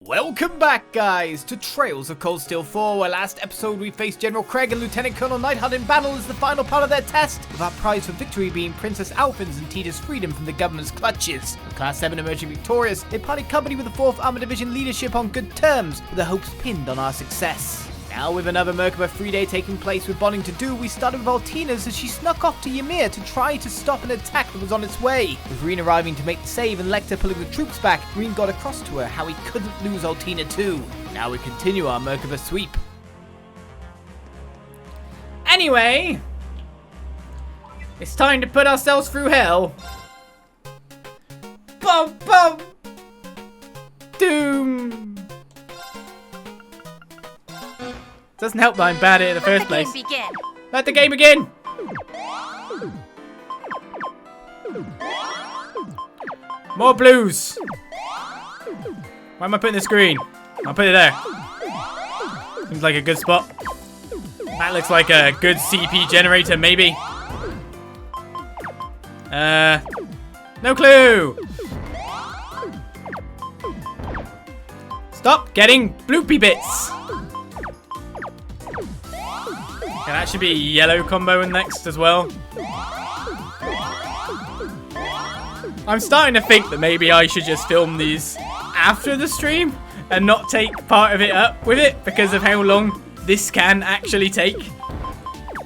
Welcome back, guys, to Trails of Cold Steel 4, where last episode we faced General Craig and Lieutenant Colonel Nihon in battle as the final part of their test, with our prize for victory being Princess Alphin's and Titus' freedom from the government's clutches. With Class VII emerging victorious, they parted company with the 4th Armored Division leadership on good terms, with their hopes pinned on our success. Now, with another Merkabah free day taking place with bonding to do, we started with Altina's as she snuck off to Ymir to try to stop an attack that was on its way. With Rean arriving to make the save and Lecter pulling the troops back, Rean got across to her how he couldn't lose Altina too. Now we continue our Merkabah sweep. Anyway, it's time to put ourselves through hell. Bum bum! Doom! Doesn't help that I'm bad at it in the first place. Let the game begin! More blues! Why am I putting this green? I'll put it there. Seems like a good spot. That looks like a good CP generator, maybe. No clue! Stop getting bloopy bits! Okay, that should be a yellow combo in next as well. I'm starting to think that maybe I should just film these after the stream and not take part of it up with it because of how long this can actually take.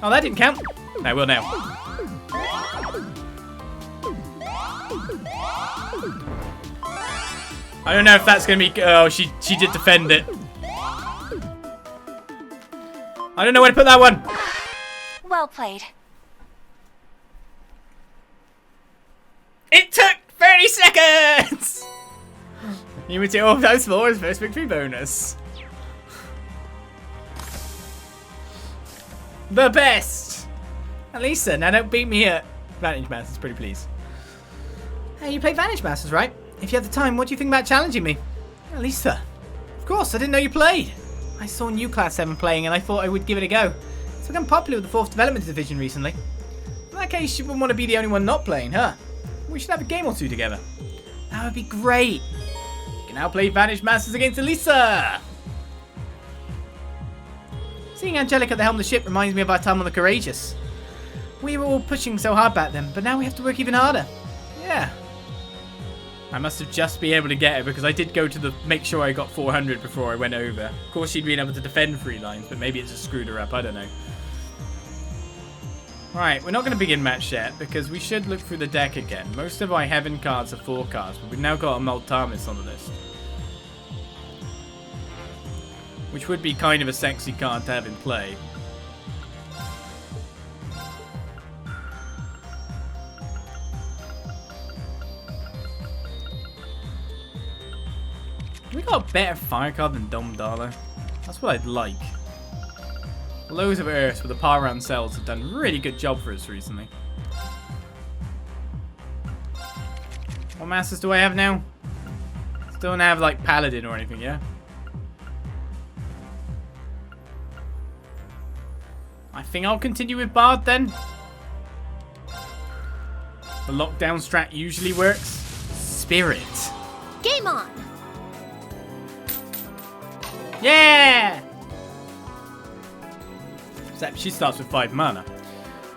Oh, that didn't count. No, it will now. I don't know if that's going to be... Oh, she did defend it. I don't know where to put that one. Well played. It took 30 seconds! You would all those for his first victory bonus. The best! Alisa, now don't beat me at Vantage Masters, pretty please. Hey, you play Vantage Masters, right? If you have the time, what do you think about challenging me? Alisa. Of course, I didn't know you played. I saw new Class 7 playing and I thought I would give it a go. It's become popular with the 4th Development Division recently. In that case, you wouldn't want to be the only one not playing, huh? We should have a game or two together. That would be great. You can now play Vantage Masters against Alisa. Seeing Angelic at the helm of the ship reminds me of our time on the Courageous. We were all pushing so hard back then, but now we have to work even harder. Yeah. I must have just been able to get it because I did go to make sure I got 400 before I went over. Of course, she'd been able to defend 3 lines, but maybe it just screwed her up. I don't know. Right, we're not going to begin match yet because we should look through the deck again. Most of our Heaven cards are 4 cards, but we've now got a Multamis on the list. Which would be kind of a sexy card to have in play. We got a better fire card than Dom Dollar. That's what I'd like. Loads of Earths with the power round cells have done a really good job for us recently. What masters do I have now? Still don't have like Paladin or anything, yeah? I think I'll continue with Bard then. The lockdown strat usually works. Spirit. Game on! Yeah! Except she starts with 5 mana.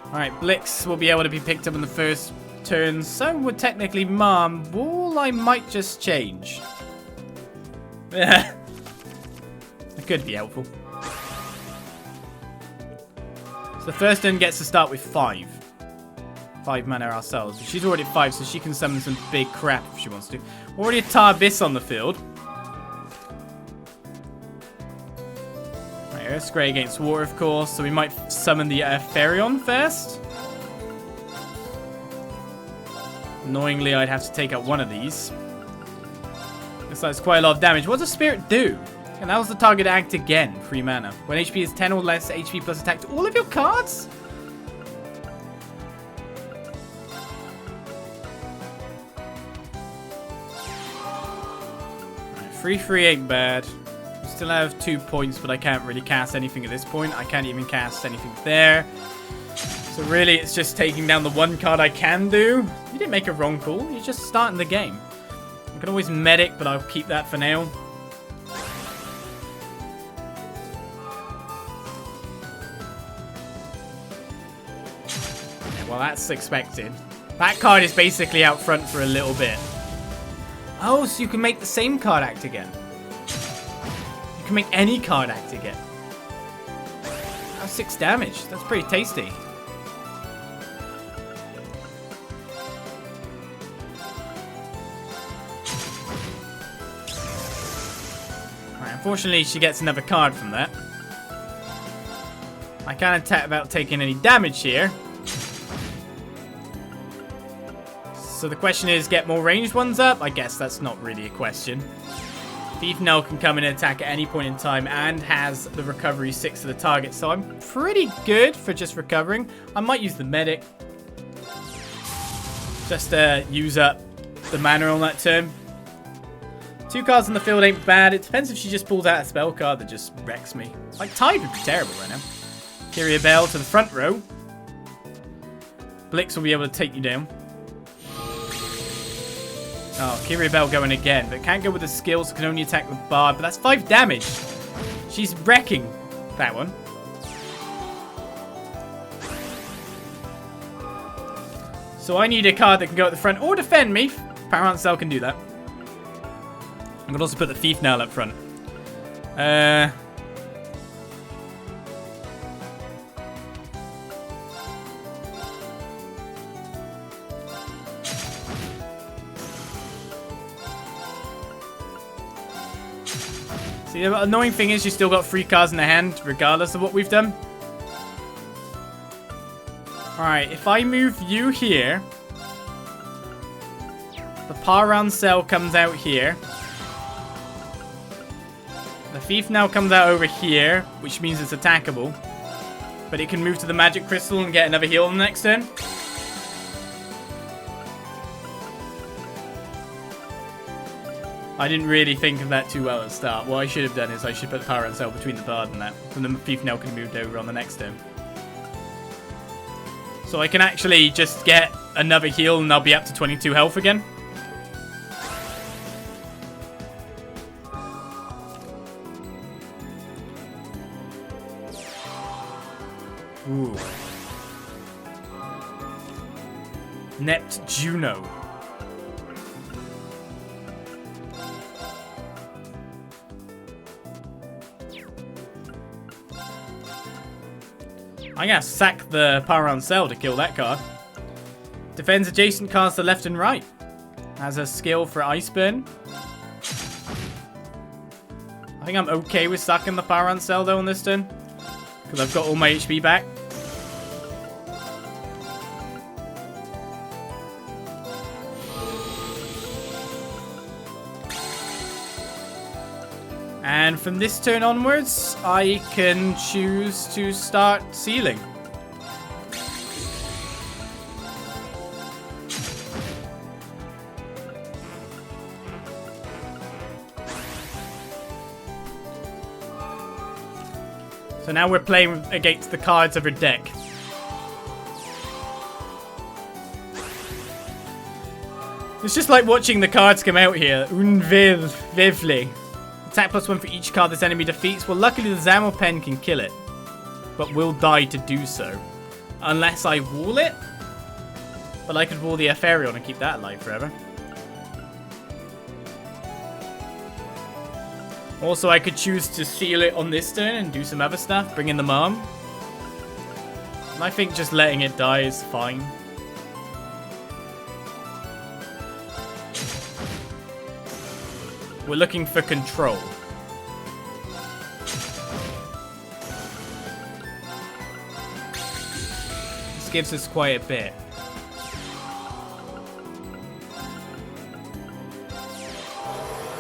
Alright, Blix will be able to be picked up in the first turn. So would technically Mom. Wall I might just change. Yeah. That could be helpful. So the first turn gets to start with 5. 5 mana ourselves. But she's already at 5, so she can summon some big crap if she wants to. Already a Tarbis on the field. Earth's Grey against Water, of course, so we might summon the Ferion first. Annoyingly, I'd have to take out one of these. Looks like it's quite a lot of damage. What does Spirit do? And that was the target act again, 3 mana. When HP is 10 or less, HP plus attack to all of your cards? Right, 3/3 ain't bad. Still have 2 points, but I can't really cast anything at this point. I can't even cast anything there. So really, it's just taking down the one card I can do. You didn't make a wrong call. You're just starting the game. I can always medic, but I'll keep that for now. well, that's expected. That card is basically out front for a little bit. Oh, so you can make the same card act again. You can make any card act again. That's 6 damage. That's pretty tasty. Right, unfortunately, she gets another card from that. I can't attack without taking any damage here. So the question is, get more ranged ones up? I guess that's not really a question. Thief Nell can come in and attack at any point in time and has the recovery 6 to the target. So I'm pretty good for just recovering. I might use the medic. Just to use up the mana on that turn. 2 cards in the field ain't bad. It depends if she just pulls out a spell card that just wrecks me. Like, Tide would be terrible right now. Kyria Bell to the front row. Blix will be able to take you down. Oh, Kyria Bell going again, but can't go with the skills, can only attack the bard, but that's 5 damage. She's wrecking that one. So I need a card that can go at the front or defend me. Paramount Cell can do that. I could also put the Thief Nail up front. See, the annoying thing is you still got 3 cards in the hand, regardless of what we've done. Alright, if I move you here, the Paramount Cell comes out here. The Thief now comes out over here, which means it's attackable. But it can move to the Magic Crystal and get another heal on the next turn. I didn't really think of that too well at the start. What I should have done is I should put the Power and Cell between the Bard and that. And the Thief now can move over on the next turn. So I can actually just get another heal and I'll be up to 22 health again. Ooh. Nept Juno. I'm gonna sack the Paramount Cell to kill that card. Defends adjacent cards to left and right. Has a skill for Ice Burn. I think I'm okay with sacking the Paramount Cell though on this turn. Because I've got all my HP back. And from this turn onwards, I can choose to start sealing. So now we're playing against the cards of her deck. It's just like watching the cards come out here. Unvevle. Attack +1 for each card this enemy defeats. Well, luckily the Zamel Pen can kill it. But will die to do so. Unless I wall it. But I could wall the Epharion and keep that alive forever. Also, I could choose to seal it on this turn and do some other stuff. Bring in the mom. And I think just letting it die is fine. We're looking for control. This gives us quite a bit.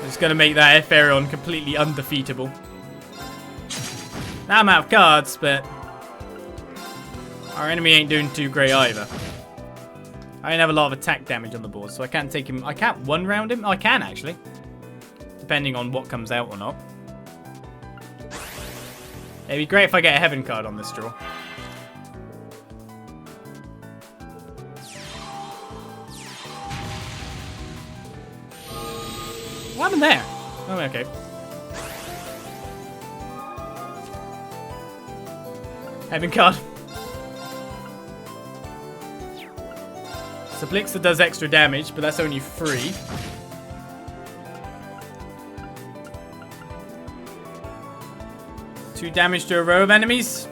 It's going to make that Epharion completely undefeatable. Now I'm out of cards, but our enemy ain't doing too great either. I don't have a lot of attack damage on the board, so I can't take him. I can't one-round him. Oh, I can, actually. Depending on what comes out or not. It'd be great if I get a Heaven card on this draw. What happened there? Oh, okay. Heaven card. So Blixer does extra damage, but that's only 3. Two damage to a row of enemies.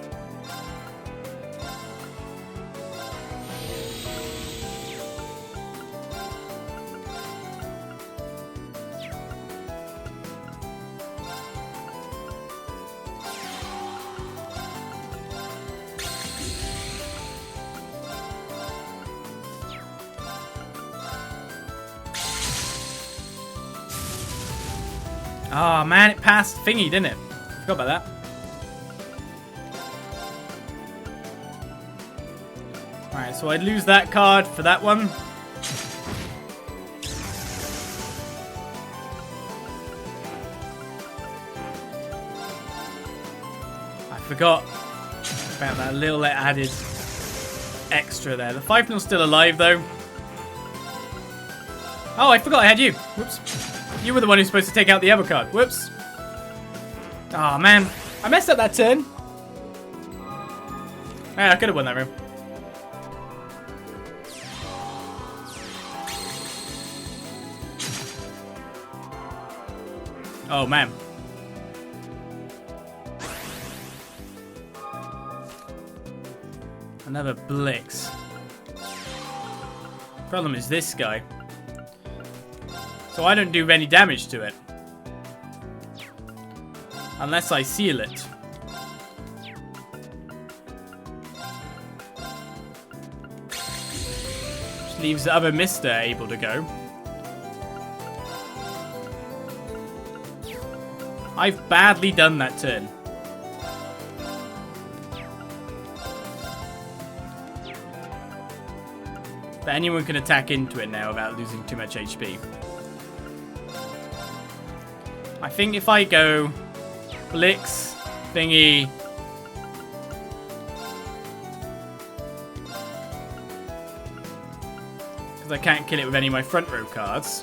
Oh man, it passed thingy, didn't it? Forgot about that. Alright, so I'd lose that card for that one. I forgot about that little added extra there. The Fivenal's still alive though. Oh, I forgot I had you. Whoops. You were the one who's supposed to take out the other card. Whoops. Oh man, I messed up that turn. Yeah, I could have won that room. Oh man. Another Blix. Problem is this guy. So I don't do any damage to it. Unless I seal it. Which leaves the other Mister able to go. I've badly done that turn. But anyone can attack into it now without losing too much HP. I think if I go Blix, thingy, because I can't kill it with any of my front row cards.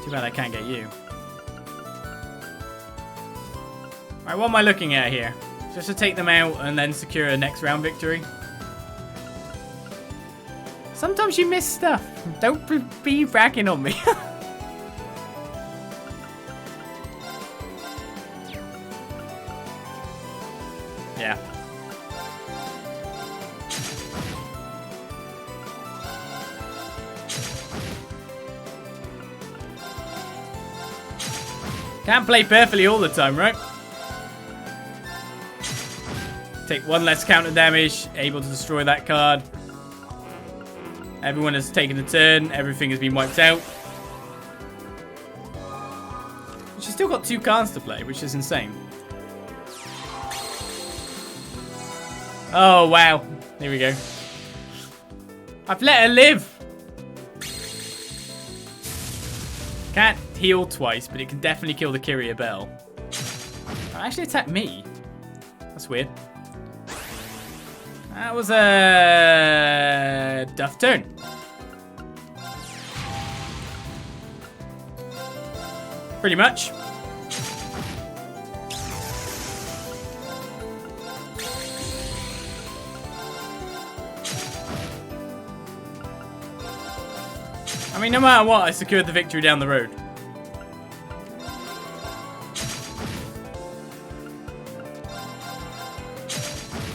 Too bad I can't get you. Alright, what am I looking at here? Just to take them out and then secure a next round victory? Sometimes you miss stuff. Don't be bragging on me. Yeah. Can't play perfectly all the time, right? Take one less counter damage, able to destroy that card. Everyone has taken a turn, everything has been wiped out. She's still got 2 cards to play, which is insane. Oh, wow. Here we go. I've let her live. Can't heal twice, but it can definitely kill the Kyria Bell. Oh, actually attack me. That's weird. That was a duff turn. Pretty much. I mean, no matter what, I secured the victory down the road.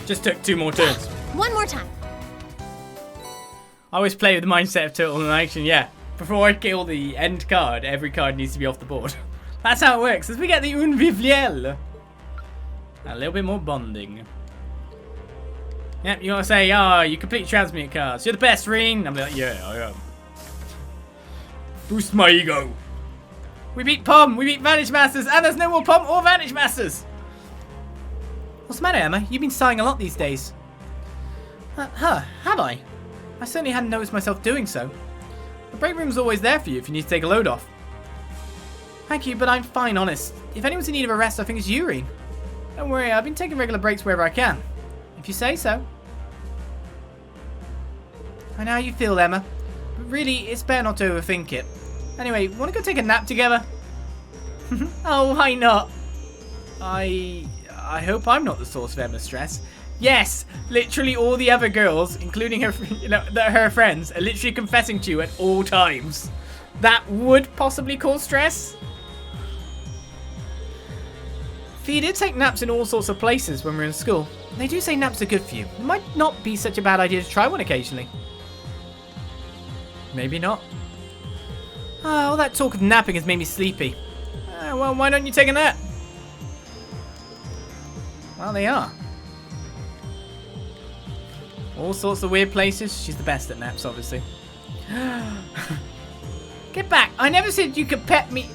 Just took 2 more turns. One more time. I always play with the mindset of total non-action, yeah. Before I kill the end card, every card needs to be off the board. That's how it works. As we get the Un Viviel. A little bit more bonding. Yep, you gotta say, oh, you complete transmute cards. You're the best, Rean. I'm like, yeah, I am. Boost my ego. We beat Pom, we beat Vantage Masters, and there's no more Pom or Vantage Masters. What's the matter, Emma? You've been sighing a lot these days. Have I? I certainly hadn't noticed myself doing so. The break room's always there for you if you need to take a load off. Thank you, but I'm fine, honest. If anyone's in need of a rest, I think it's you, Rean. Don't worry, I've been taking regular breaks wherever I can. If you say so. I know how you feel, Emma. But really, it's better not to overthink it. Anyway, want to go take a nap together? Oh, why not? I hope I'm not the source of Emma's stress. Yes, literally all the other girls, including her, her friends, are literally confessing to you at all times. That would possibly cause stress. Fee did take naps in all sorts of places when we were in school. They do say naps are good for you. It might not be such a bad idea to try one occasionally. Maybe not. All that talk of napping has made me sleepy. Well, why don't you take a nap? Well, they are. All sorts of weird places. She's the best at naps, obviously. Get back. I never said you could pet me.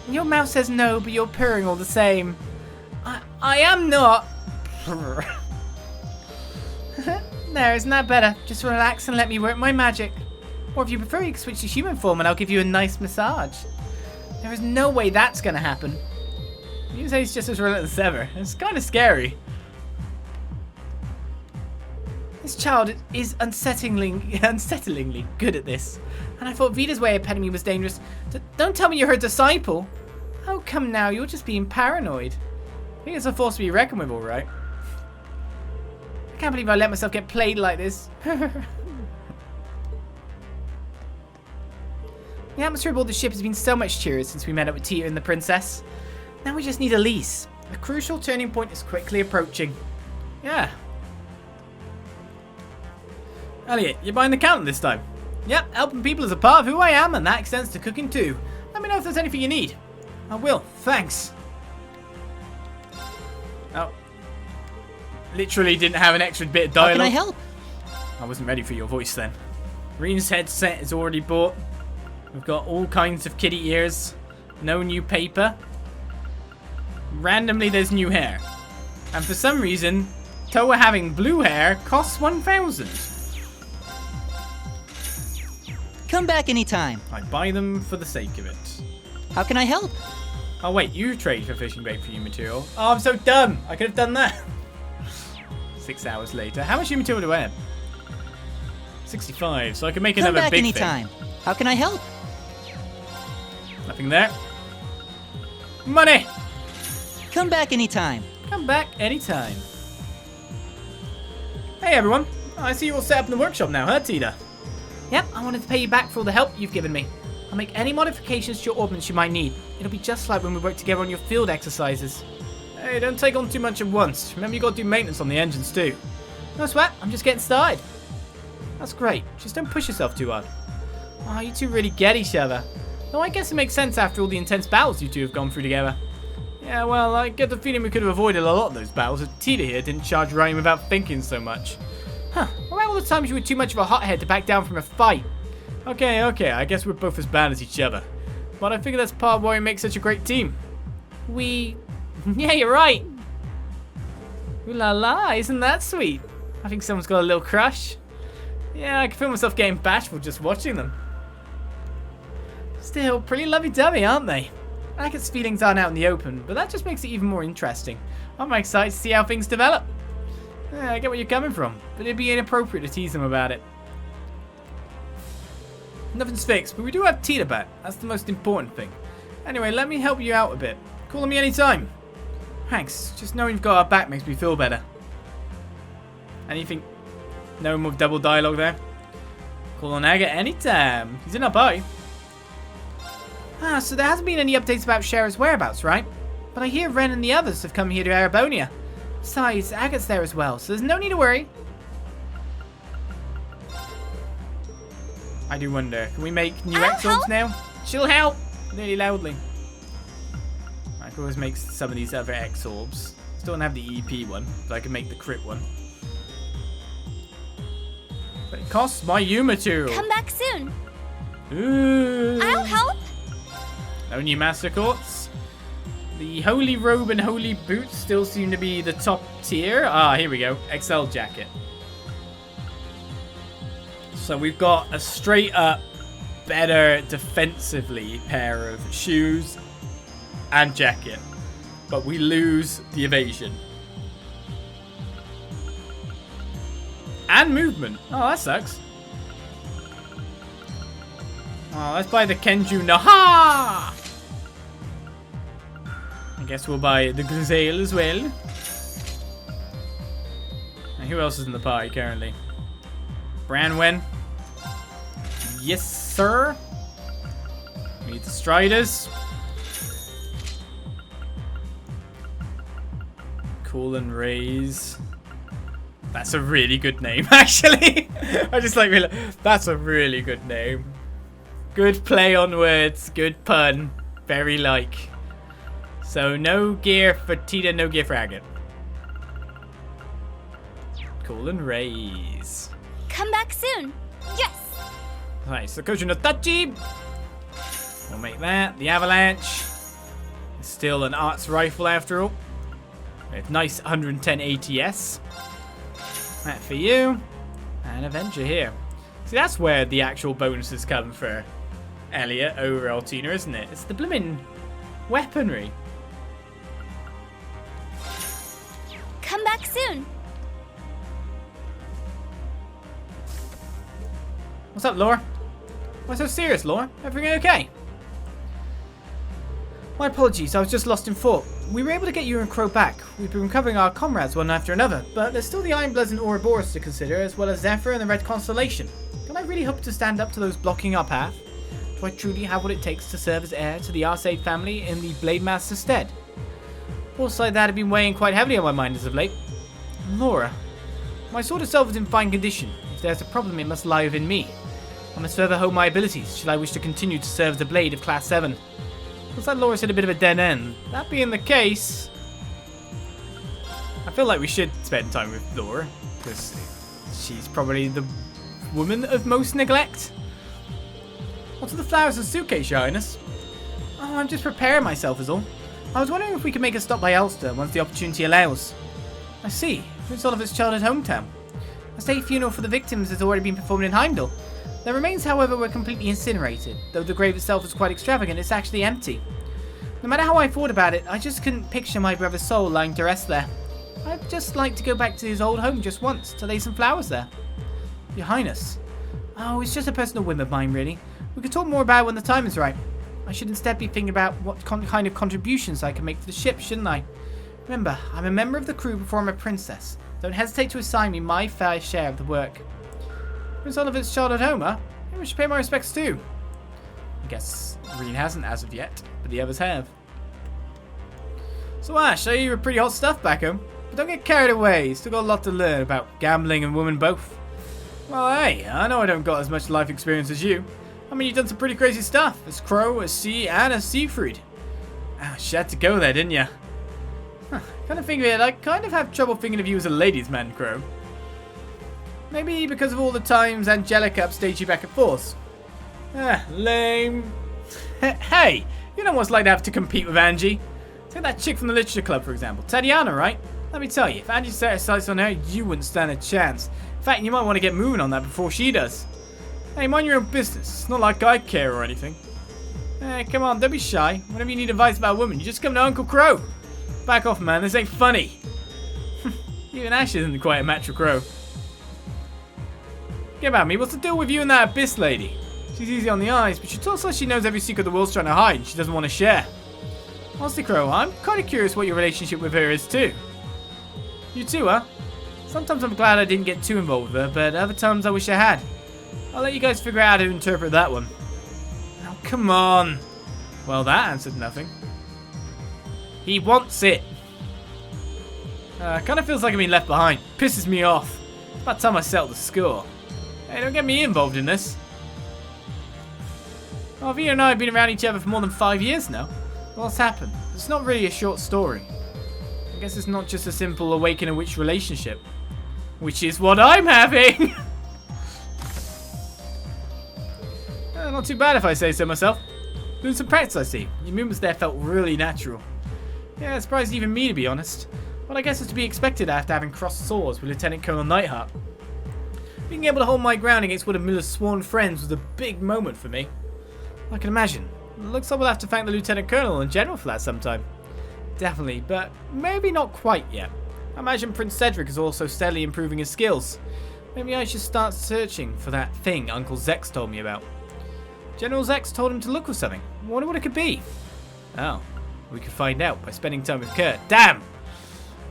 Your mouth says no, but you're purring all the same. I am not. There, isn't that better? Just relax and let me work my magic. Or if you prefer, you can switch to human form and I'll give you a nice massage. There is no way that's going to happen. You say he's just as relentless as ever. It's kind of scary. This child is unsettlingly good at this. And I thought Vita's way of petting me was dangerous. Don't tell me you're her disciple. Oh, come now. You're just being paranoid. I think it's a force to be reckoned with, all right. I can't believe I let myself get played like this. The atmosphere aboard the ship has been so much cheerier since we met up with Tita and the princess. Now we just need Elise. A crucial turning point is quickly approaching. Yeah. Elliot, you're buying the counter this time. Yep, helping people is a part of who I am, and that extends to cooking too. Let me know if there's anything you need. I will, thanks. Oh. Literally didn't have an extra bit of dialogue. How can I help? I wasn't ready for your voice then. Rean's headset is already bought. We've got all kinds of kitty ears. No new paper. Randomly there's new hair. And for some reason, Toa having blue hair costs 1,000. Come back anytime. I buy them for the sake of it. How can I help? Oh wait, you trade for fishing bait for new material. Oh, I'm so dumb. I could have done that. 6 hours later. How much new material do I have? 65, so I can make another big thing. Come back anytime. How can I help? Nothing there. Money! Come back anytime. Come back anytime. Hey everyone. I see you all set up in the workshop now, huh, Tita? Yep, I wanted to pay you back for all the help you've given me. I'll make any modifications to your ordnance you might need. It'll be just like when we work together on your field exercises. Hey, don't take on too much at once. Remember you gotta do maintenance on the engines too. No sweat, I'm just getting started. That's great. Just don't push yourself too hard. Oh, you two really get each other. Though I guess it makes sense after all the intense battles you two have gone through together. Yeah, well, I get the feeling we could have avoided a lot of those battles if Tita here didn't charge Ryan without thinking so much. Huh, what about all the times you were too much of a hothead to back down from a fight? Okay, I guess we're both as bad as each other. But I figure that's part of why we make such a great team. Yeah, you're right. Ooh la la, isn't that sweet? I think someone's got a little crush. Yeah, I can feel myself getting bashful just watching them. Still, pretty lovey-dovey, aren't they? Agate's feelings aren't out in the open, but that just makes it even more interesting. I'm excited to see how things develop. Yeah, I get where you're coming from, but it'd be inappropriate to tease them about it. Nothing's fixed, but we do have Tita back. That's the most important thing. Anyway, let me help you out a bit. Call on me anytime. Thanks. Just knowing you've got our back makes me feel better. Anything? No more double dialogue there. Call on Agate anytime. He's in our party. Ah, so there hasn't been any updates about Shara's whereabouts, right? But I hear Ren and the others have come here to Erebonia. Besides, Agate's there as well, so there's no need to worry. I do wonder, can we make new X-Orbs now? She'll help! Really loudly. I can always make some of these other X-Orbs. Still don't have the EP one, but I can make the crit one. But it costs my U material. Come back soon. Ooh. I'll help. No new Master Courts. The Holy Robe and Holy Boots still seem to be the top tier. Ah, here we go. XL Jacket. So we've got a straight up better defensively pair of shoes and jacket. But we lose the evasion. And movement. Oh, that sucks. Oh, let's buy the Kenju Naha! I guess we'll buy the Grisale as well. who else is in the party currently? Branwen. Yes, sir. We need the Striders. Cool and Raise. That's a really good name, actually. I just like realized that's a really good name. Good play on words, good pun. Very like. So no gear for Tita, no gear for Agate. Cool and Raise. Come back soon. Yes. Right, so Kojo no Tachi. We'll make that. The Avalanche. It's still an arts rifle after all. With nice 110 ATS. That for you. And Avenger here. See, that's where the actual bonuses come for Elliot over Altina, isn't it? It's the blimmin' weaponry. Come back soon. What's up, Laura? Why so serious, Laura? Everything okay? My apologies, I was just lost in thought. We were able to get you and Crow back. We've been recovering our comrades one after another, but there's still the Ironbloods and Ouroboros to consider, as well as Zephyr and the Red Constellation. Can I really hope to stand up to those blocking our path? Do I truly have what it takes to serve as heir to the Arcade family in the Blade Master's stead? Also, that had been weighing quite heavily on my mind as of late. Laura, my sword itself is in fine condition. If there's a problem, it must lie within me. I must further hone my abilities, should I wish to continue to serve the blade of Class VII. Looks like Laura's hit a bit of a dead end. That being the case, I feel like we should spend time with Laura, because she's probably the woman of most neglect. What's with the flowers and suitcase, Your Highness? Oh, I'm just preparing myself is all. I was wondering if we could make a stop by Ulster once the opportunity allows. I see. Prince Oliver's childhood hometown. A state funeral for the victims has already been performed in Heimdall. Their remains, however, were completely incinerated. Though the grave itself was quite extravagant, it's actually empty. No matter how I thought about it, I just couldn't picture my brother's soul lying to rest there. I'd just like to go back to his old home just once, to lay some flowers there. Your Highness. Oh, it's just a personal whim of mine, really. We could talk more about it when the time is right. I should instead be thinking about what kind of contributions I can make to the ship, shouldn't I? Remember, I'm a member of the crew before I'm a princess. Don't hesitate to assign me my fair share of the work. Prince Oliver's childhood home, huh? Maybe we should pay my respects too. I guess Rean hasn't as of yet, but the others have. So Ash, I hear you're pretty hot stuff back home. But don't get carried away, you still got a lot to learn about gambling and women both. Well, hey, I know I don't got as much life experience as you. I mean, you've done some pretty crazy stuff. As Crow, as Sea, and as Siegfried. Ouch, you had to go there, didn't you? Kind of think of it, I kind of have trouble thinking of you as a ladies' man, Crow. Maybe because of all the times Angelica upstaged you back and forth. Lame. Hey, you know what it's like to have to compete with Angie. Take that chick from the literature club, for example. Tatiana, right? Let me tell you, if Angie set her sights on her, you wouldn't stand a chance. In fact, you might want to get moving on that before she does. Hey, mind your own business. It's not like I care or anything. Hey, come on, don't be shy. Whenever you need advice about women, you just come to Uncle Crow. Back off, man. This ain't funny. Even Ash isn't quite a match for Crow. Get about me. What's the deal with you and that Abyss lady? She's easy on the eyes, but she talks like she knows every secret the world's trying to hide and she doesn't want to share. Honestly, Crow, I'm kind of curious what your relationship with her is too. You too, huh? Sometimes I'm glad I didn't get too involved with her, but other times I wish I had. I'll let you guys figure out how to interpret that one. Oh, come on. Well, that answered nothing. He wants it. Kind of feels like I'm being left behind. Pisses me off. It's about time I settled the score. Hey, don't get me involved in this. Well, Via and I have been around each other for more than 5 years now. What's happened? It's not really a short story. I guess it's not just a simple awaken a witch relationship. Which is what I'm having! Not too bad if I say so myself. Doing some practice, I see. Your movements there felt really natural. Yeah, it surprised even me, to be honest. But I guess it's to be expected after having crossed swords with Lieutenant Colonel Nightheart. Being able to hold my ground against one of Miller's sworn friends was a big moment for me. I can imagine. It looks like we'll have to thank the Lieutenant Colonel and General for that sometime. Definitely, but maybe not quite yet. I imagine Prince Cedric is also steadily improving his skills. Maybe I should start searching for that thing Uncle Zex told me about. General Zex told him to look for something. I wonder what it could be. Oh, we could find out by spending time with Kurt. Damn!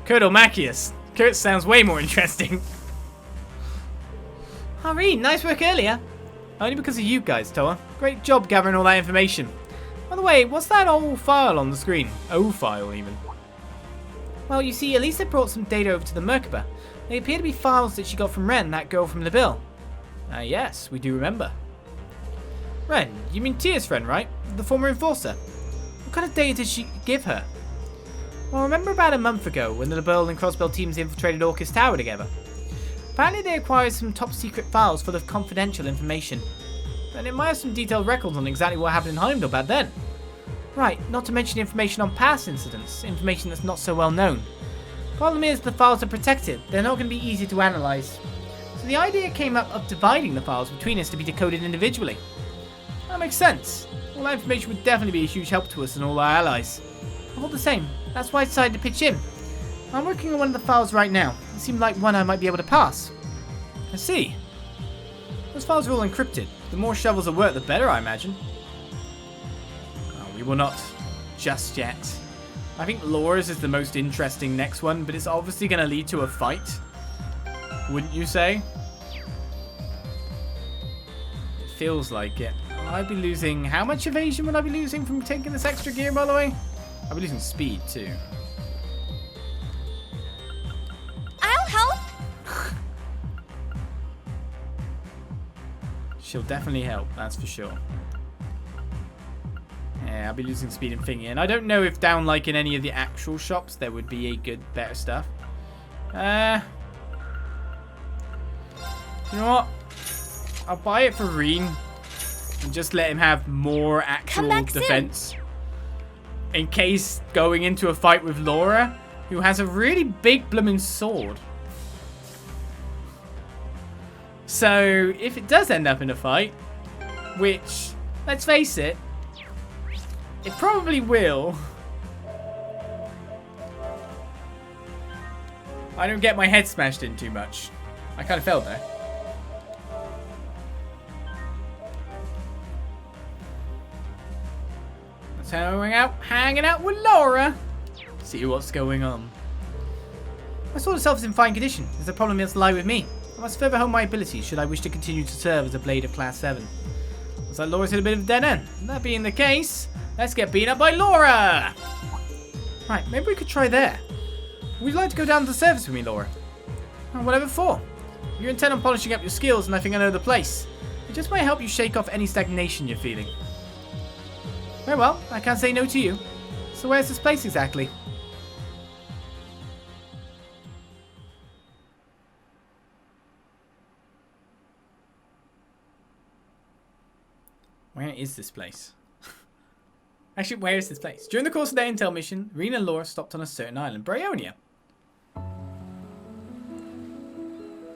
Colonel Macius. Kurt sounds way more interesting. Oh, Rean, nice work earlier. Only because of you guys, Toa. Great job gathering all that information. By the way, what's that old file on the screen? O file, even. Well, you see, Elisa brought some data over to the Merkabah. They appear to be files that she got from Rean, that girl from Lebil. Yes, we do remember. Rean, you mean Tia's friend, right? The former enforcer. What kind of data did she give her? Well, remember about a month ago when the Lebil and Crossbell teams infiltrated Orcus Tower together? Apparently they acquired some top secret files full of confidential information. And it might have some detailed records on exactly what happened in Heimdall back then. Right, not to mention information on past incidents, information that's not so well known. Problem is, the files are protected. They're not going to be easy to analyze. So the idea came up of dividing the files between us to be decoded individually. That makes sense. All that information would definitely be a huge help to us and all our allies. All the same, that's why I decided to pitch in. I'm working on one of the files right now. It seemed like one I might be able to pass. I see. Those files are all encrypted. The more shovels of work, the better, I imagine. Oh, we will not just yet. I think Laura's is the most interesting next one, but it's obviously going to lead to a fight. Wouldn't you say? It feels like it. I'd be losing... How much evasion would I be losing from taking this extra gear, by the way? I'll be losing speed, too. I'll help. She'll definitely help, that's for sure. Yeah, I'll be losing speed and thingy. And I don't know if down, like, in any of the actual shops, there would be a good, better stuff. You know what? I'll buy it for Rean. And just let him have more actual defense. In case going into a fight with Laura, who has a really big blooming sword. So, if it does end up in a fight, which, let's face it, it probably will. I don't get my head smashed in too much. I kind of fell there. Let's hanging out with Laura. See what's going on. My sword itself is in fine condition. There's a problem that's lie with me. I must further hone my abilities should I wish to continue to serve as a blade of Class VII. Looks like Laura's hit a bit of a dead end. That being the case, let's get beaten up by Laura! Right, maybe we could try there. Would you like to go down to the surface with me, Laura? Oh, whatever for. You're intent on polishing up your skills and I think I know the place. It just might help you shake off any stagnation you're feeling. Very well, I can't say no to you. So where's this place exactly? Where is this place? Actually, where is this place? During the course of their intel mission, Rean and Laura stopped on a certain island, Bryonia.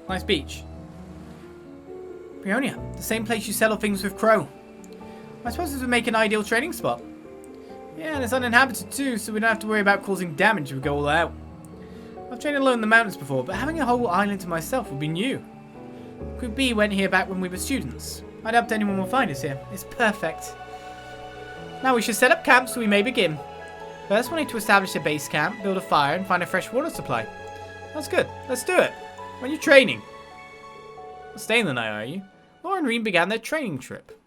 Nice beach. Bryonia, the same place you settle things with Crow. I suppose this would make an ideal training spot. Yeah, and it's uninhabited too, so we don't have to worry about causing damage if we go all out. I've trained alone in the mountains before, but having a whole island to myself would be new. Could be went here back when we were students. I doubt anyone will find us here. It's perfect. Now we should set up camp so we may begin. First we need to establish a base camp, build a fire, and find a fresh water supply. That's good. Let's do it. When are you training? Staying the night, are you? Laura and Rean began their training trip.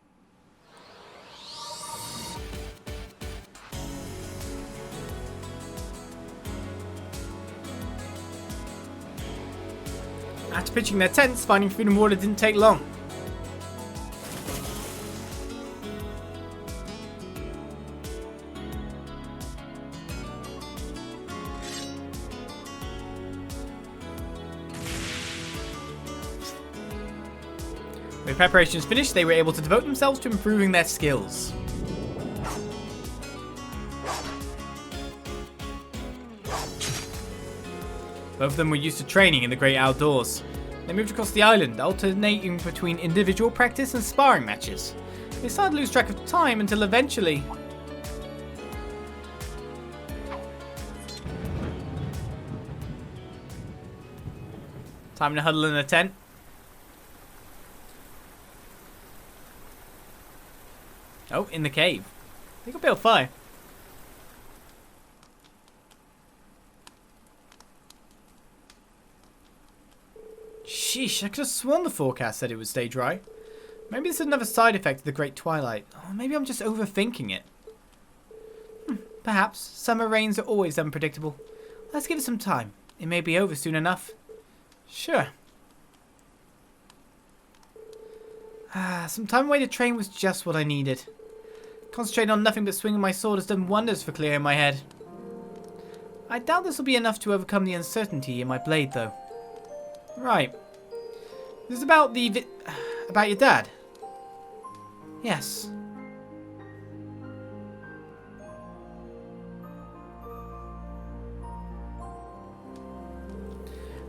After pitching their tents, finding food and water didn't take long. With preparations finished, they were able to devote themselves to improving their skills. Both of them were used to training in the great outdoors. They moved across the island, alternating between individual practice and sparring matches. They started to lose track of time until eventually... Time to huddle in a tent. Oh, in the cave. They could build fire. Sheesh, I could have sworn the forecast said it would stay dry. Maybe this is another side effect of the Great Twilight. Or maybe I'm just overthinking it. Perhaps. Summer rains are always unpredictable. Let's give it some time. It may be over soon enough. Sure. Some time away to train was just what I needed. Concentrating on nothing but swinging my sword has done wonders for clearing my head. I doubt this will be enough to overcome the uncertainty in my blade, though. Right. This is about about your dad. Yes.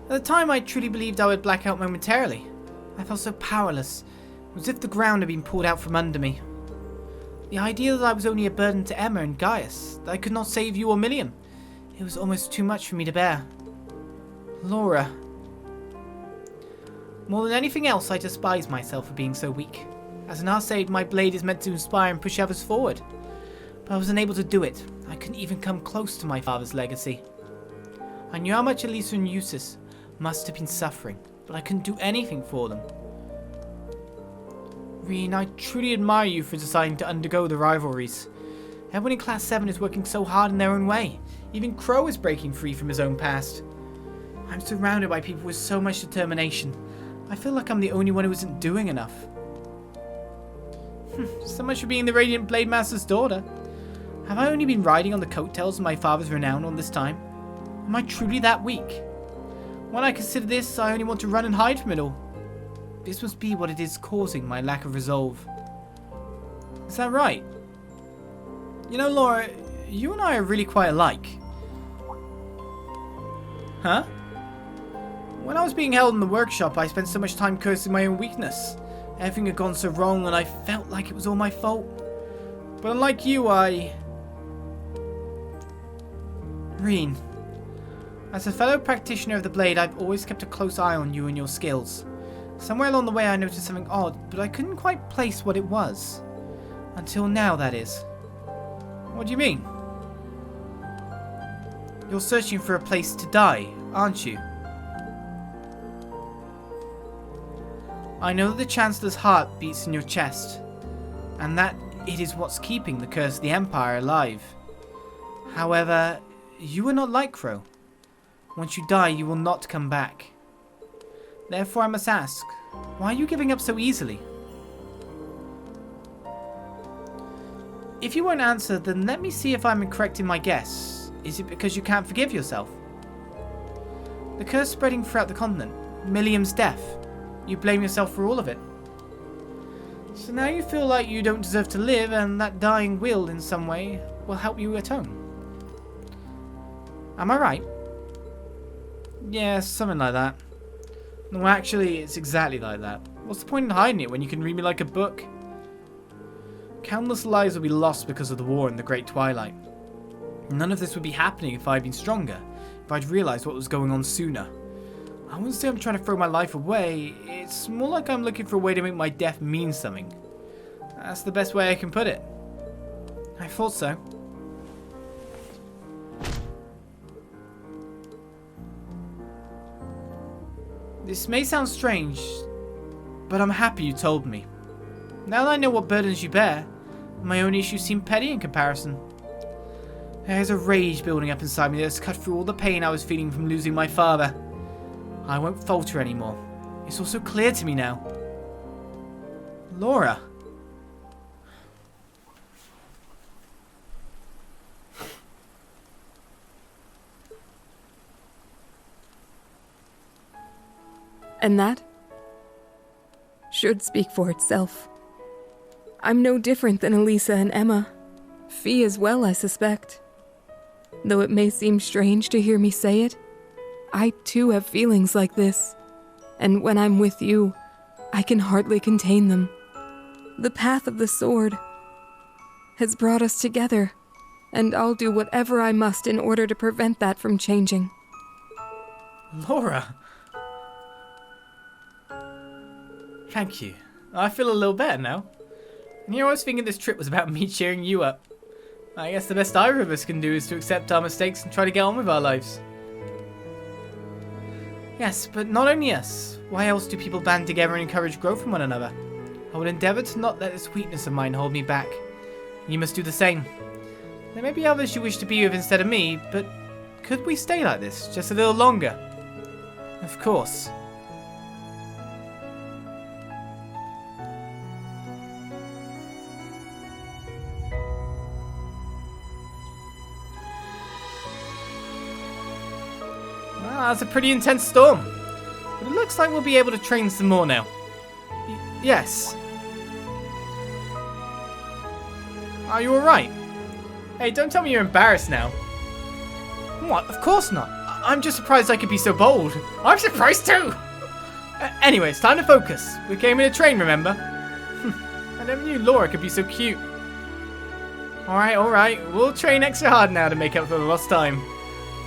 At the time, I truly believed I would black out momentarily. I felt so powerless, as if the ground had been pulled out from under me. The idea that I was only a burden to Emma and Gaius, that I could not save you or Milliam, it was almost too much for me to bear. Laura. More than anything else, I despise myself for being so weak. As an Arseid, my blade is meant to inspire and push others forward. But I was unable to do it. I couldn't even come close to my father's legacy. I knew how much Elisa and Eustace must have been suffering, but I couldn't do anything for them. Rean, I truly admire you for deciding to undergo the rivalries. Everyone in Class 7 is working so hard in their own way. Even Crow is breaking free from his own past. I'm surrounded by people with so much determination. I feel like I'm the only one who isn't doing enough. So much for being the Radiant Blade Master's daughter. Have I only been riding on the coattails of my father's renown all this time? Am I truly that weak? When I consider this, I only want to run and hide from it all. This must be what it is causing my lack of resolve. Is that right? You know, Laura, you and I are really quite alike. Huh? When I was being held in the workshop, I spent so much time cursing my own weakness. Everything had gone so wrong and I felt like it was all my fault. But unlike you, Rean. As a fellow practitioner of the blade, I've always kept a close eye on you and your skills. Somewhere along the way I noticed something odd, but I couldn't quite place what it was. Until now, that is. What do you mean? You're searching for a place to die, aren't you? I know that the Chancellor's heart beats in your chest, and that it is what's keeping the curse of the Empire alive. However, you are not like Crow. Once you die, you will not come back. Therefore, I must ask, why are you giving up so easily? If you won't answer, then let me see if I'm incorrect in my guess. Is it because you can't forgive yourself? The curse spreading throughout the continent, Milliam's death. You blame yourself for all of it. So now you feel like you don't deserve to live, and that dying will, in some way, will help you atone. Am I right? Yeah, something like that. No, actually, it's exactly like that. What's the point in hiding it when you can read me like a book? Countless lives will be lost because of the war and the Great Twilight. None of this would be happening if I'd been stronger, if I'd realised what was going on sooner. I wouldn't say I'm trying to throw my life away, it's more like I'm looking for a way to make my death mean something. That's the best way I can put it. I thought so. This may sound strange, but I'm happy you told me. Now that I know what burdens you bear, my own issues seem petty in comparison. There's a rage building up inside me that's cut through all the pain I was feeling from losing my father. I won't falter anymore. It's all so clear to me now. Laura. And that should speak for itself. I'm no different than Elisa and Emma. Fee as well, I suspect. Though it may seem strange to hear me say it, I too have feelings like this. And when I'm with you, I can hardly contain them. The path of the sword has brought us together, and I'll do whatever I must in order to prevent that from changing. Laura. Thank you. I feel a little better now. And you know, I was thinking this trip was about me cheering you up. I guess the best either of us can do is to accept our mistakes and try to get on with our lives. Yes, but not only us. Why else do people band together and encourage growth from one another? I will endeavour to not let this weakness of mine hold me back. You must do the same. There may be others you wish to be with instead of me, but could we stay like this just a little longer? Of course. Well, that's a pretty intense storm. But it looks like we'll be able to train some more now. Yes. Are you alright? Hey, don't tell me you're embarrassed now. What? Of course not. I'm just surprised I could be so bold. I'm surprised too! Anyway, it's time to focus. We came in a train, remember? I never knew Laura could be so cute. Alright. We'll train extra hard now to make up for the lost time.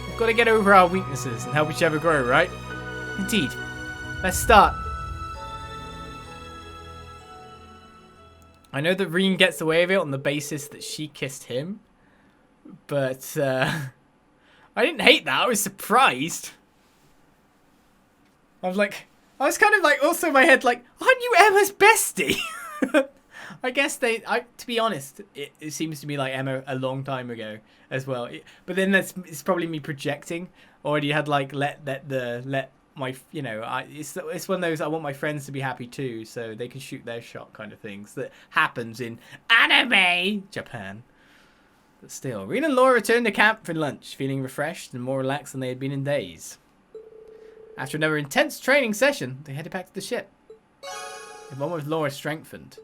We've got to get over our weaknesses and help each other grow, right? Indeed. Let's start. I know that Rean gets away with it on the basis that she kissed him. But, I didn't hate that. I was surprised. I was kind of like, also in my head, like, aren't you Emma's bestie? I guess to be honest, it seems to be like Emma a long time ago as well. But then it's probably me projecting. Already had like, let my, you know, it's one of those, I want my friends to be happy too, so they can shoot their shot kind of things that happens in anime Japan. But still, Rean and Laura returned to camp for lunch, feeling refreshed and more relaxed than they had been in days. After another intense training session, they headed back to the ship. The bond with Laura strengthened.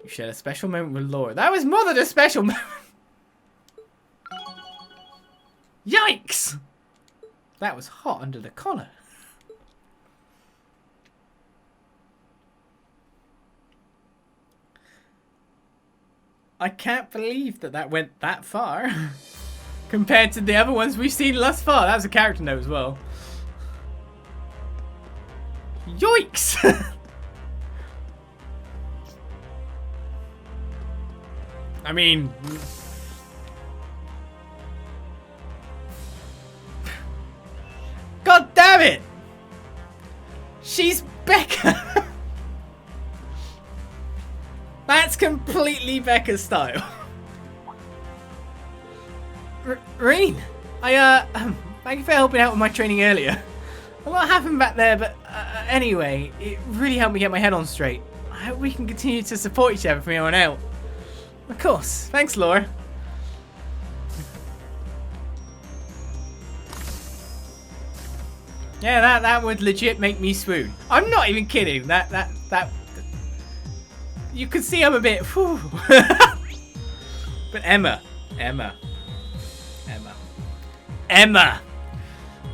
You shared a special moment with Laura. That was more than a special moment! Yikes! That was hot under the collar. I can't believe that went that far. Compared to the other ones we've seen thus far. That was a character note as well. Yikes! I mean... God damn it! She's Becca! That's completely Becca's style. Rean, thank you for helping out with my training earlier. A lot happened back there, but anyway, it really helped me get my head on straight. I hope we can continue to support each other from here on out. Of course. Thanks, Laura. Yeah, that would legit make me swoon. I'm not even kidding. That you could see I'm a bit whew. But Emma.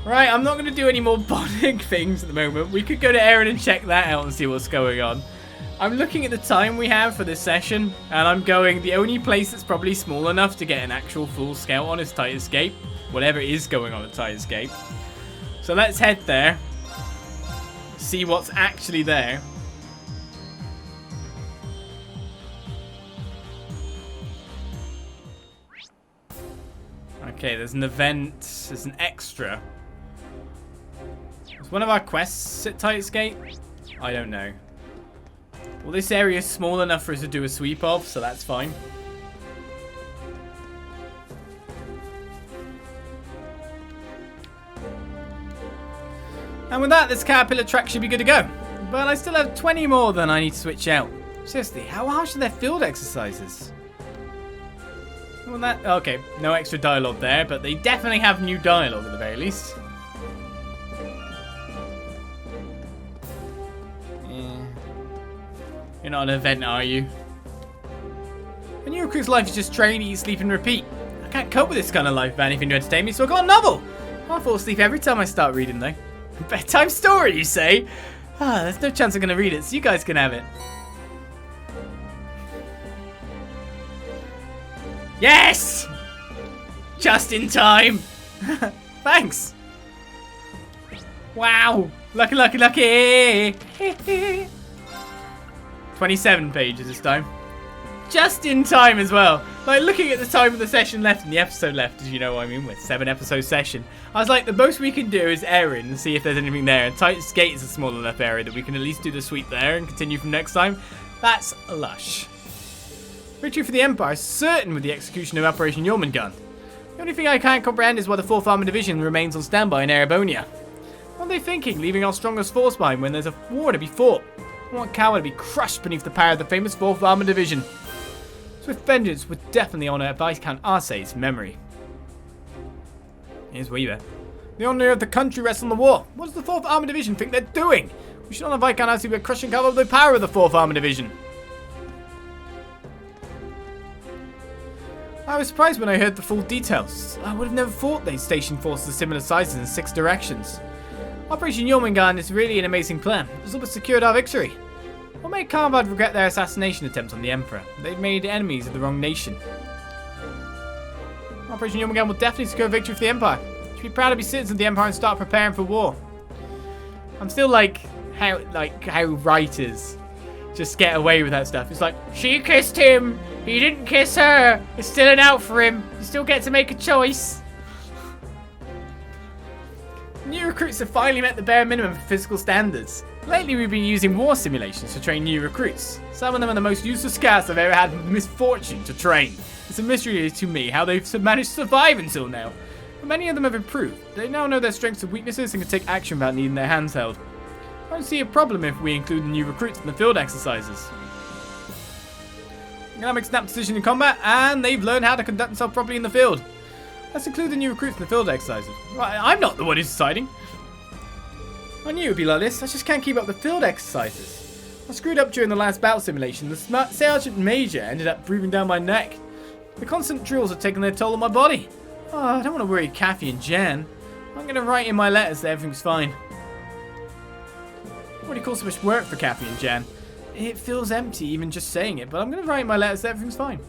Right, I'm not going to do any more bonding things at the moment. We could go to Erin and check that out and see what's going on. I'm looking at the time we have for this session, and I'm going, the only place that's probably small enough to get an actual full scout on is Titus Gate. Whatever is going on at Titus Gate. So let's head there. See what's actually there. Okay, there's an event. There's an extra. Is one of our quests at Titus Gate? I don't know. Well, this area is small enough for us to do a sweep of, so that's fine. And with that, this caterpillar track should be good to go. But I still have 20 more than I need to switch out. Seriously, how harsh are their field exercises? Well, that... Okay, no extra dialogue there, but they definitely have new dialogue at the very least. You're not an event, are you? A new recruit's life is just train, eat, sleep, and repeat. I can't cope with this kind of life without anything to entertain me, so I got a novel. I fall asleep every time I start reading, though. Bedtime story, you say? Ah, there's no chance I'm going to read it, so you guys can have it. Yes! Just in time. Thanks. Wow. Lucky, lucky, lucky. 27 pages this time. Just in time as well. Like, looking at the time of the session left and the episode left, as you know what I mean, with 7-episode session, I was like, the most we can do is Erin and see if there's anything there. And Titus Gate is a small enough area that we can at least do the sweep there and continue from next time. That's lush. Victory for the Empire is certain with the execution of Operation Jormungand. The only thing I can't comprehend is why the 4th Armored Division remains on standby in Erebonia. What are they thinking, leaving our strongest force behind when there's a war to be fought? I want coward to be crushed beneath the power of the famous 4th Armored Division. Swift vengeance would definitely honour Viscount Arce's memory. Here's where you are. The honour of the country rests on the war. What does the 4th Armored Division think they're doing? We should honour Viscount Arce by crushing cover of the power of the 4th Armored Division. I was surprised when I heard the full details. I would have never thought they'd stationed forces of similar sizes in 6 directions. Operation Jormungand is really an amazing plan. It's almost secured our victory. What made Karbad regret their assassination attempts on the Emperor? They've made enemies of the wrong nation. Operation Jormungand will definitely secure victory for the Empire. You should be proud to be citizens of the Empire and start preparing for war. I'm still like how writers just get away with that stuff. It's like, she kissed him, he didn't kiss her. It's still an out for him. You still get to make a choice. New recruits have finally met the bare minimum for physical standards. Lately we've been using war simulations to train new recruits. Some of them are the most useless scouts I've ever had the misfortune to train. It's a mystery to me how they've managed to survive until now. But many of them have improved. They now know their strengths and weaknesses and can take action without needing their hands held. I don't see a problem if we include the new recruits in the field exercises. Economics snap decision in combat, and they've learned how to conduct themselves properly in the field. Let's include the new recruits in the field exercises. Right, I'm not the one who's deciding. I knew it would be like this. I just can't keep up the field exercises. I screwed up during the last battle simulation. The Sergeant Major ended up breathing down my neck. The constant drills have taken their toll on my body. Oh, I don't want to worry Kathy and Jan. I'm going to write in my letters that everything's fine. I've already caused so much work for Kathy and Jan. It feels empty even just saying it, but I'm going to write in my letters that everything's fine.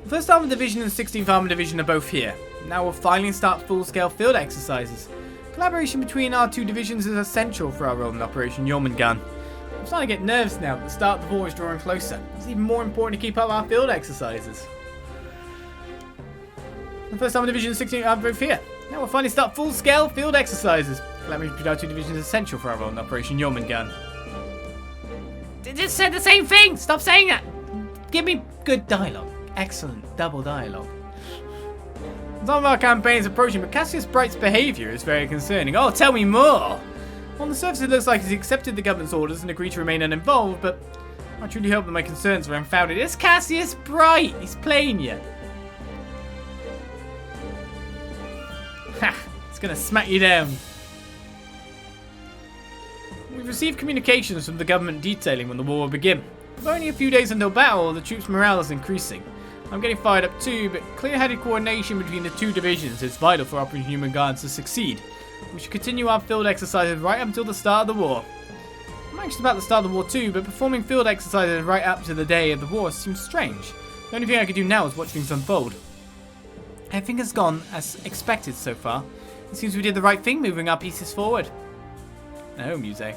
The 1st Armored Division and 16th Armored Division are both here. Now we'll finally start full-scale field exercises. Collaboration between our 2 divisions is essential for our role in Operation Jormungand. I'm starting to get nervous now that the start of the war is drawing closer. It's even more important to keep up our field exercises. The 1st Armored Division and 16th are both here. Now we'll finally start full-scale field exercises. Collaboration between our 2 divisions is essential for our role in Operation Jormungand. They just said the same thing! Stop saying that! Give me good dialogue. Excellent double dialogue. Some of our campaigns approaching, but Cassius Bright's behaviour is very concerning. Oh, tell me more! On the surface it looks like he's accepted the government's orders and agreed to remain uninvolved, but I truly hope that my concerns are unfounded. It's Cassius Bright! He's playing you. Ha! It's gonna smack you down. We've received communications from the government detailing when the war will begin. With only a few days until battle, the troops' morale is increasing. I'm getting fired up too, but clear-headed coordination between the 2 divisions is vital for Operation Jormungand to succeed. We should continue our field exercises right up until the start of the war. I'm anxious about the start of the war too, but performing field exercises right up to the day of the war seems strange. The only thing I can do now is watch things unfold. Everything has gone as expected so far. It seems we did the right thing moving our pieces forward. No, Muse.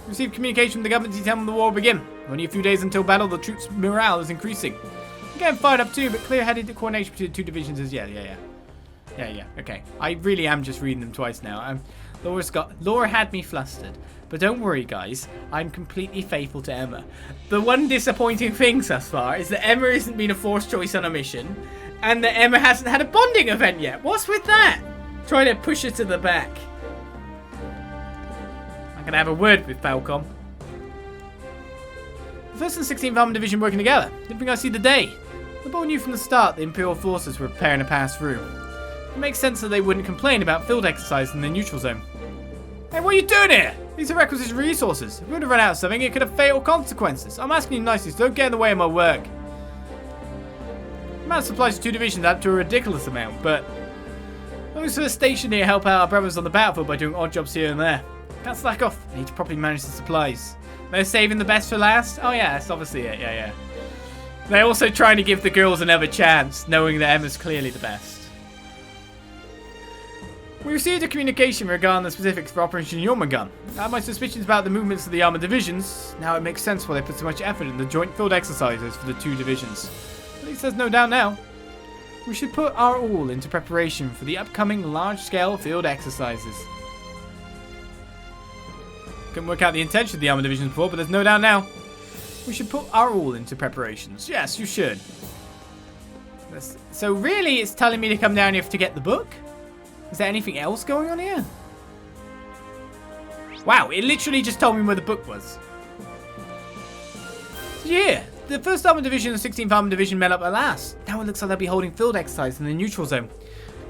Received communication from the government detailing when the war will begin. Only a few days until battle, the troops' morale is increasing. I'm getting fired up too, but clear-headed coordination between the 2 divisions is yeah, okay. I really am just reading them twice now. Laura had me flustered. But don't worry, guys. I'm completely faithful to Emma. The one disappointing thing thus far is that Emma isn't been a forced choice on a mission, and that Emma hasn't had a bonding event yet. What's with that? Trying to push her to the back. I'm gonna have a word with Falcom. The 1st and 16th Armored Division working together. Didn't think I'd see the day. The boy knew from the start the Imperial forces were preparing to pass through. It makes sense that they wouldn't complain about field exercise in the neutral zone. Hey, what are you doing here? These are requisite resources. If we would have run out of something, it could have fatal consequences. I'm asking you nicely, so don't get in the way of my work. The amount of supplies to 2 divisions add to a ridiculous amount, but those who are stationed here help out our brothers on the battlefield by doing odd jobs here and there. Can't slack off. I need to properly manage the supplies. They're saving the best for last? Oh yeah, that's obviously it. Yeah. They're also trying to give the girls another chance, knowing that Emma's clearly the best. We received a communication regarding the specifics for Operation Jormungand. I had my suspicions about the movements of the armored divisions. Now it makes sense why they put so much effort in the joint field exercises for the two divisions. At least there's no doubt now. We should put our all into preparation for the upcoming large-scale field exercises. Couldn't work out the intention of the armored divisions before, but there's no doubt now. We should put our all into preparations. Yes, you should. So really, it's telling me to come down here to get the book? Is there anything else going on here? Wow, it literally just told me where the book was. Yeah, the 1st Armored Division and 16th Armored Division met up at last. Now it looks like they'll be holding field exercise in the neutral zone.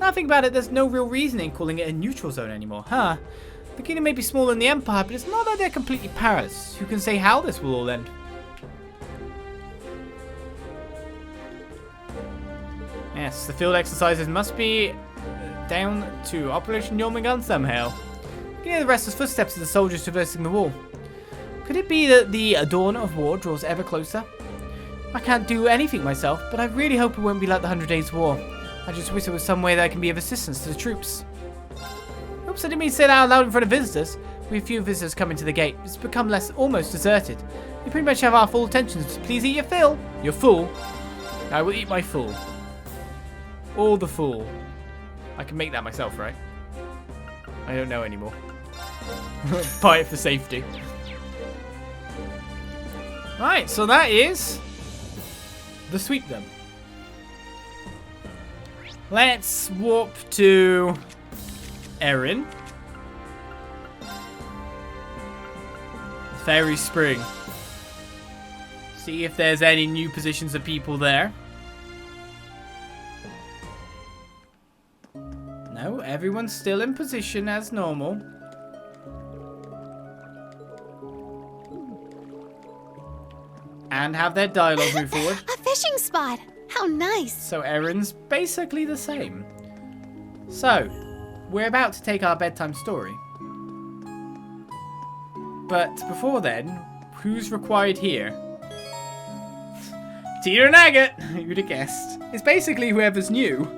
Now I think about it, there's no real reason in calling it a neutral zone anymore, huh? The kingdom may be smaller than the Empire, but it's not that they're completely powerless. Who can say how this will all end? Yes, the field exercises must be down to Operation Jormungand somehow. You can hear the restless footsteps of the soldiers traversing the wall. Could it be that the dawn of war draws ever closer? I can't do anything myself, but I really hope it won't be like the 100 Days War. I just wish there was some way that I can be of assistance to the troops. Oops, I didn't mean to say that out loud in front of visitors. We have few visitors coming to the gate. It's become almost deserted. We pretty much have our full attention. Please eat your fill. Your full? I will eat my full. All the full. I can make that myself, right? I don't know anymore. Buy it for safety. Right, so that is the sweep then. Let's warp to Erin. Fairy Spring. See if there's any new positions of people there. No, everyone's still in position as normal. And have their dialogue move forward. A fishing spot. How nice. So Erin's basically the same. So, we're about to take our bedtime story. But before then, who's required here? Tina and Agate! Who'd have guessed? It's basically whoever's new.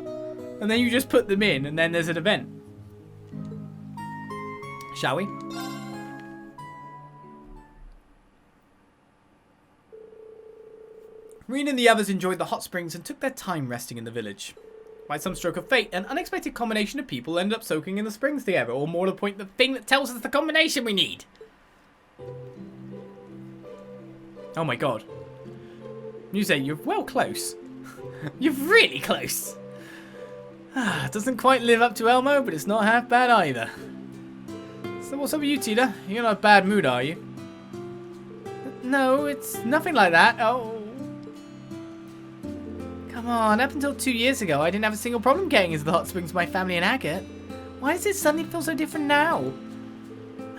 And then you just put them in, and then there's an event. Shall we? Rean and the others enjoyed the hot springs and took their time resting in the village. By some stroke of fate, an unexpected combination of people ended up soaking in the springs together, or more to the point, the thing that tells us the combination we need. Oh my god. Muse, you're well close. You're really close. Doesn't quite live up to Elmo, but it's not half bad either. So what's up with you, Tita? You're not in a bad mood, are you? No, it's nothing like that. Oh. Come on, up until 2 years ago, I didn't have a single problem getting into the hot springs with my family and Agate. Why does it suddenly feel so different now?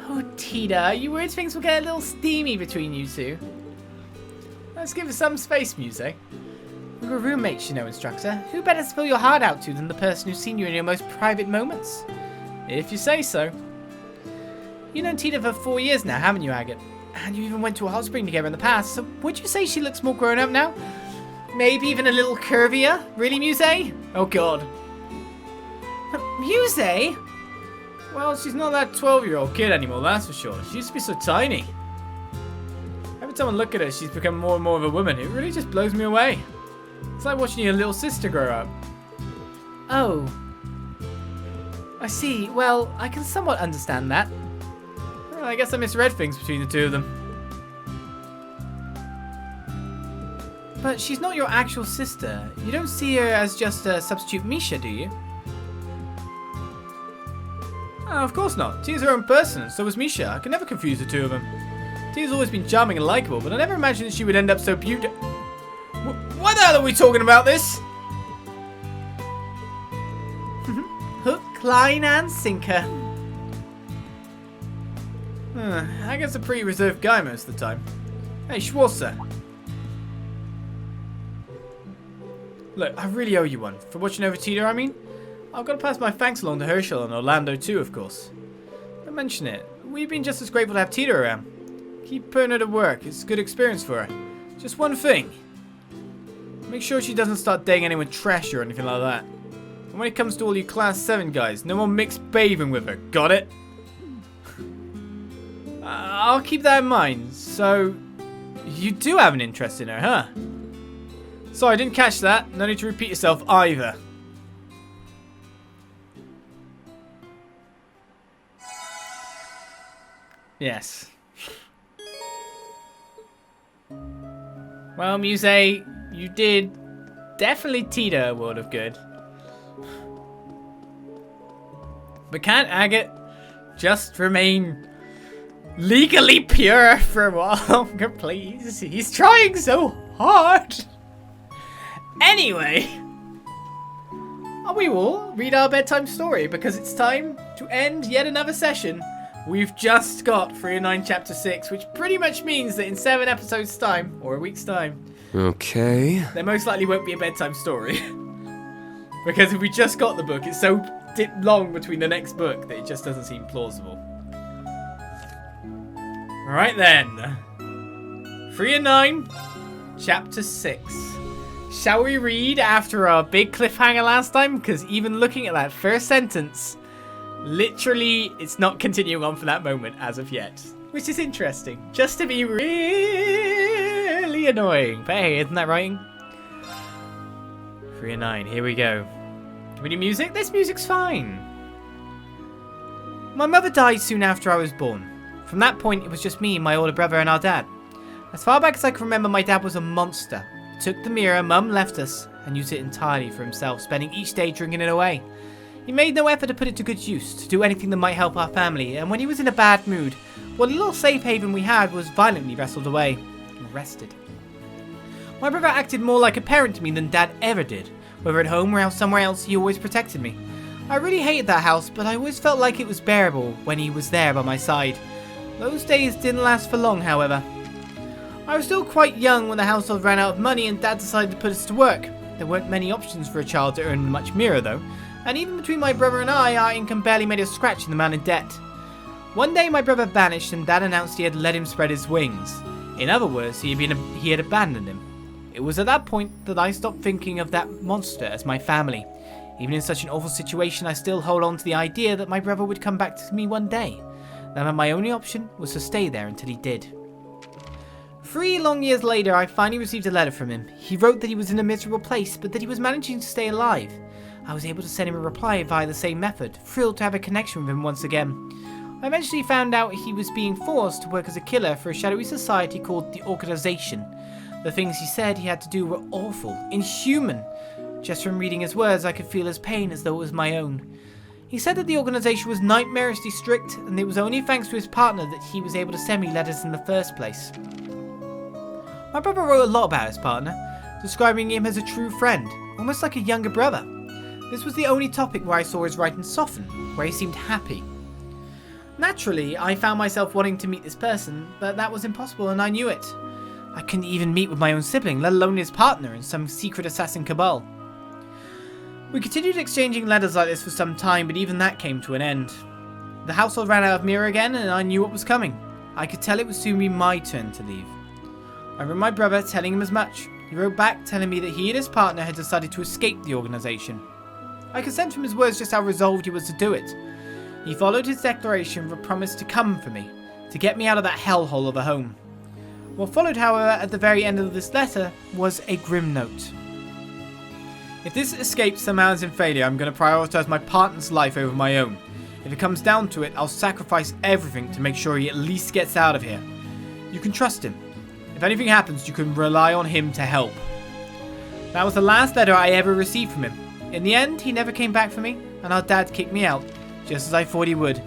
Oh, Tita, you worried things will get a little steamy between you two? Let's give it some space, Muse. We were roommates, you know, Instructor. Who better to spill your heart out to than the person who's seen you in your most private moments? If you say so. You've known Tita for 4 years now, haven't you, Agate? And you even went to a hot spring together in the past, so would you say she looks more grown up now? Maybe even a little curvier? Really, Muse? Oh, God. Muse? Well, she's not that 12-year-old kid anymore, that's for sure. She used to be so tiny. Every time I look at her, she's become more and more of a woman. It really just blows me away. It's like watching your little sister grow up. Oh. I see. Well, I can somewhat understand that. Well, I guess I misread things between the two of them. But she's not your actual sister. You don't see her as just a substitute Misha, do you? Oh, of course not. Tia's her own person, and so was Misha. I can never confuse the two of them. Tia's always been charming and likable, but I never imagined that she would end up so beautiful. Why the hell are we talking about this? Hook, line, and sinker. I guess a pretty reserved guy most of the time. Hey, Schwarzer. Look, I really owe you one. For watching over Tita, I mean. I've got to pass my thanks along to Herschel and Orlando too, of course. Don't mention it. We've been just as grateful to have Tita around. Keep putting her to work. It's a good experience for her. Just one thing. Make sure she doesn't start dating anyone trashy or anything like that. And when it comes to all you Class 7 guys, no more mixed bathing with her. Got it? I'll keep that in mind. So, you do have an interest in her, huh? Sorry, I didn't catch that. No need to repeat yourself either. Yes. Well, Muse, you did definitely teeter a world of good. But can't Agate just remain legally pure for a while longer, please? He's trying so hard. Anyway, we will read our bedtime story because it's time to end yet another session. We've just got 309 Chapter 6, which pretty much means that in 7 episodes' time, or a week's time, okay, there most likely won't be a bedtime story. Because if we just got the book, it's so long between the next book that it just doesn't seem plausible. Alright then. 309 Chapter 6. Shall we read after our big cliffhanger last time? Because even looking at that first sentence, literally, it's not continuing on from that moment as of yet. Which is interesting. Just to be really annoying. But hey, isn't that writing? 309, here we go. Do we need music? This music's fine. My mother died soon after I was born. From that point, it was just me, my older brother, and our dad. As far back as I can remember, my dad was a monster. Took the mirror Mum left us and used it entirely for himself, spending each day drinking it away. He made no effort to put it to good use, to do anything that might help our family, and when he was in a bad mood, what little safe haven we had was violently wrestled away. Arrested. My brother acted more like a parent to me than Dad ever did. Whether at home or somewhere else, he always protected me. I really hated that house, but I always felt like it was bearable when he was there by my side. Those days didn't last for long, however. I was still quite young when the household ran out of money and Dad decided to put us to work. There weren't many options for a child to earn much mirror though, and even between my brother and I, our income barely made a scratch in the man in debt. One day my brother vanished and Dad announced he had let him spread his wings. In other words, he had abandoned him. It was at that point that I stopped thinking of that monster as my family. Even in such an awful situation, I still hold on to the idea that my brother would come back to me one day. That my only option was to stay there until he did. 3 long years later, I finally received a letter from him. He wrote that he was in a miserable place, but that he was managing to stay alive. I was able to send him a reply via the same method, thrilled to have a connection with him once again. I eventually found out he was being forced to work as a killer for a shadowy society called the Organization. The things he said he had to do were awful, inhuman. Just from reading his words, I could feel his pain as though it was my own. He said that the organization was nightmarishly strict, and it was only thanks to his partner that he was able to send me letters in the first place. My brother wrote a lot about his partner, describing him as a true friend, almost like a younger brother. This was the only topic where I saw his writing soften, where he seemed happy. Naturally, I found myself wanting to meet this person, but that was impossible and I knew it. I couldn't even meet with my own sibling, let alone his partner in some secret assassin cabal. We continued exchanging letters like this for some time, but even that came to an end. The household ran out of mirror again, and I knew what was coming. I could tell it would soon be my turn to leave. I wrote my brother telling him as much. He wrote back telling me that he and his partner had decided to escape the organization. I could sense from his words just how resolved he was to do it. He followed his declaration with a promise to come for me, to get me out of that hellhole of a home. What followed, however, at the very end of this letter was a grim note. If this escape somehow is in failure, I'm going to prioritize my partner's life over my own. If it comes down to it, I'll sacrifice everything to make sure he at least gets out of here. You can trust him. If anything happens, you can rely on him to help. That was the last letter I ever received from him. In the end, he never came back for me, and our dad kicked me out, just as I thought he would.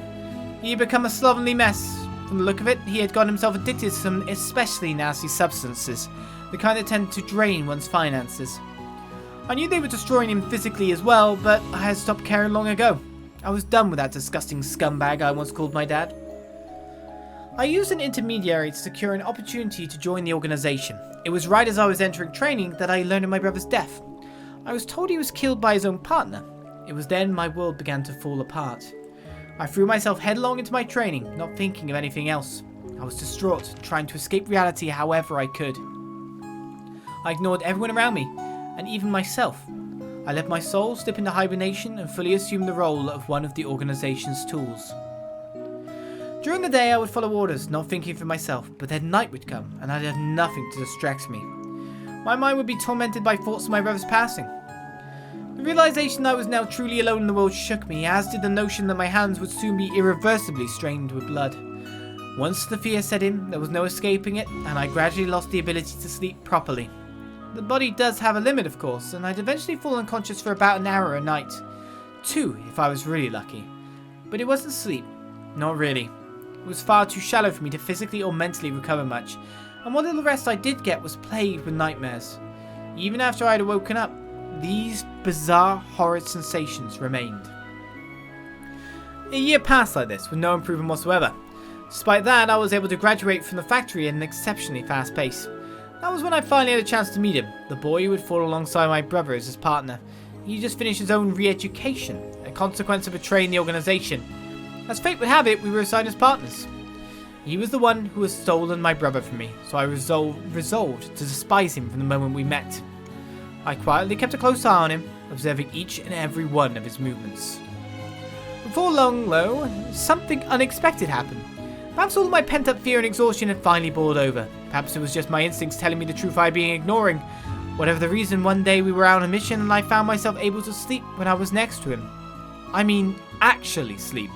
He had become a slovenly mess. From the look of it, he had got himself addicted to some especially nasty substances, the kind that tend to drain one's finances. I knew they were destroying him physically as well, but I had stopped caring long ago. I was done with that disgusting scumbag I once called my dad. I used an intermediary to secure an opportunity to join the organization. It was right as I was entering training that I learned of my brother's death. I was told he was killed by his own partner. It was then my world began to fall apart. I threw myself headlong into my training, not thinking of anything else. I was distraught, trying to escape reality however I could. I ignored everyone around me, and even myself. I let my soul slip into hibernation and fully assume the role of one of the organization's tools. During the day I would follow orders, not thinking for myself, but then night would come and I'd have nothing to distract me. My mind would be tormented by thoughts of my brother's passing. The realization I was now truly alone in the world shook me, as did the notion that my hands would soon be irreversibly stained with blood. Once the fear set in, there was no escaping it, and I gradually lost the ability to sleep properly. The body does have a limit, of course, and I'd eventually fall unconscious for about an hour a night. 2, if I was really lucky. But it wasn't sleep. Not really. It was far too shallow for me to physically or mentally recover much, and what little rest I did get was plagued with nightmares. Even after I had woken up, these bizarre, horrid sensations remained. A year passed like this, with no improvement whatsoever. Despite that, I was able to graduate from the factory at an exceptionally fast pace. That was when I finally had a chance to meet him, the boy who would fall alongside my brother as his partner. He just finished his own re-education, a consequence of betraying the organization. As fate would have it, we were assigned as partners. He was the one who had stolen my brother from me, so I resolved to despise him from the moment we met. I quietly kept a close eye on him, observing each and every one of his movements. Before long, though, something unexpected happened. Perhaps all of my pent-up fear and exhaustion had finally boiled over. Perhaps it was just my instincts telling me the truth I had been ignoring. Whatever the reason, one day we were out on a mission and I found myself able to sleep when I was next to him. I mean, actually sleep.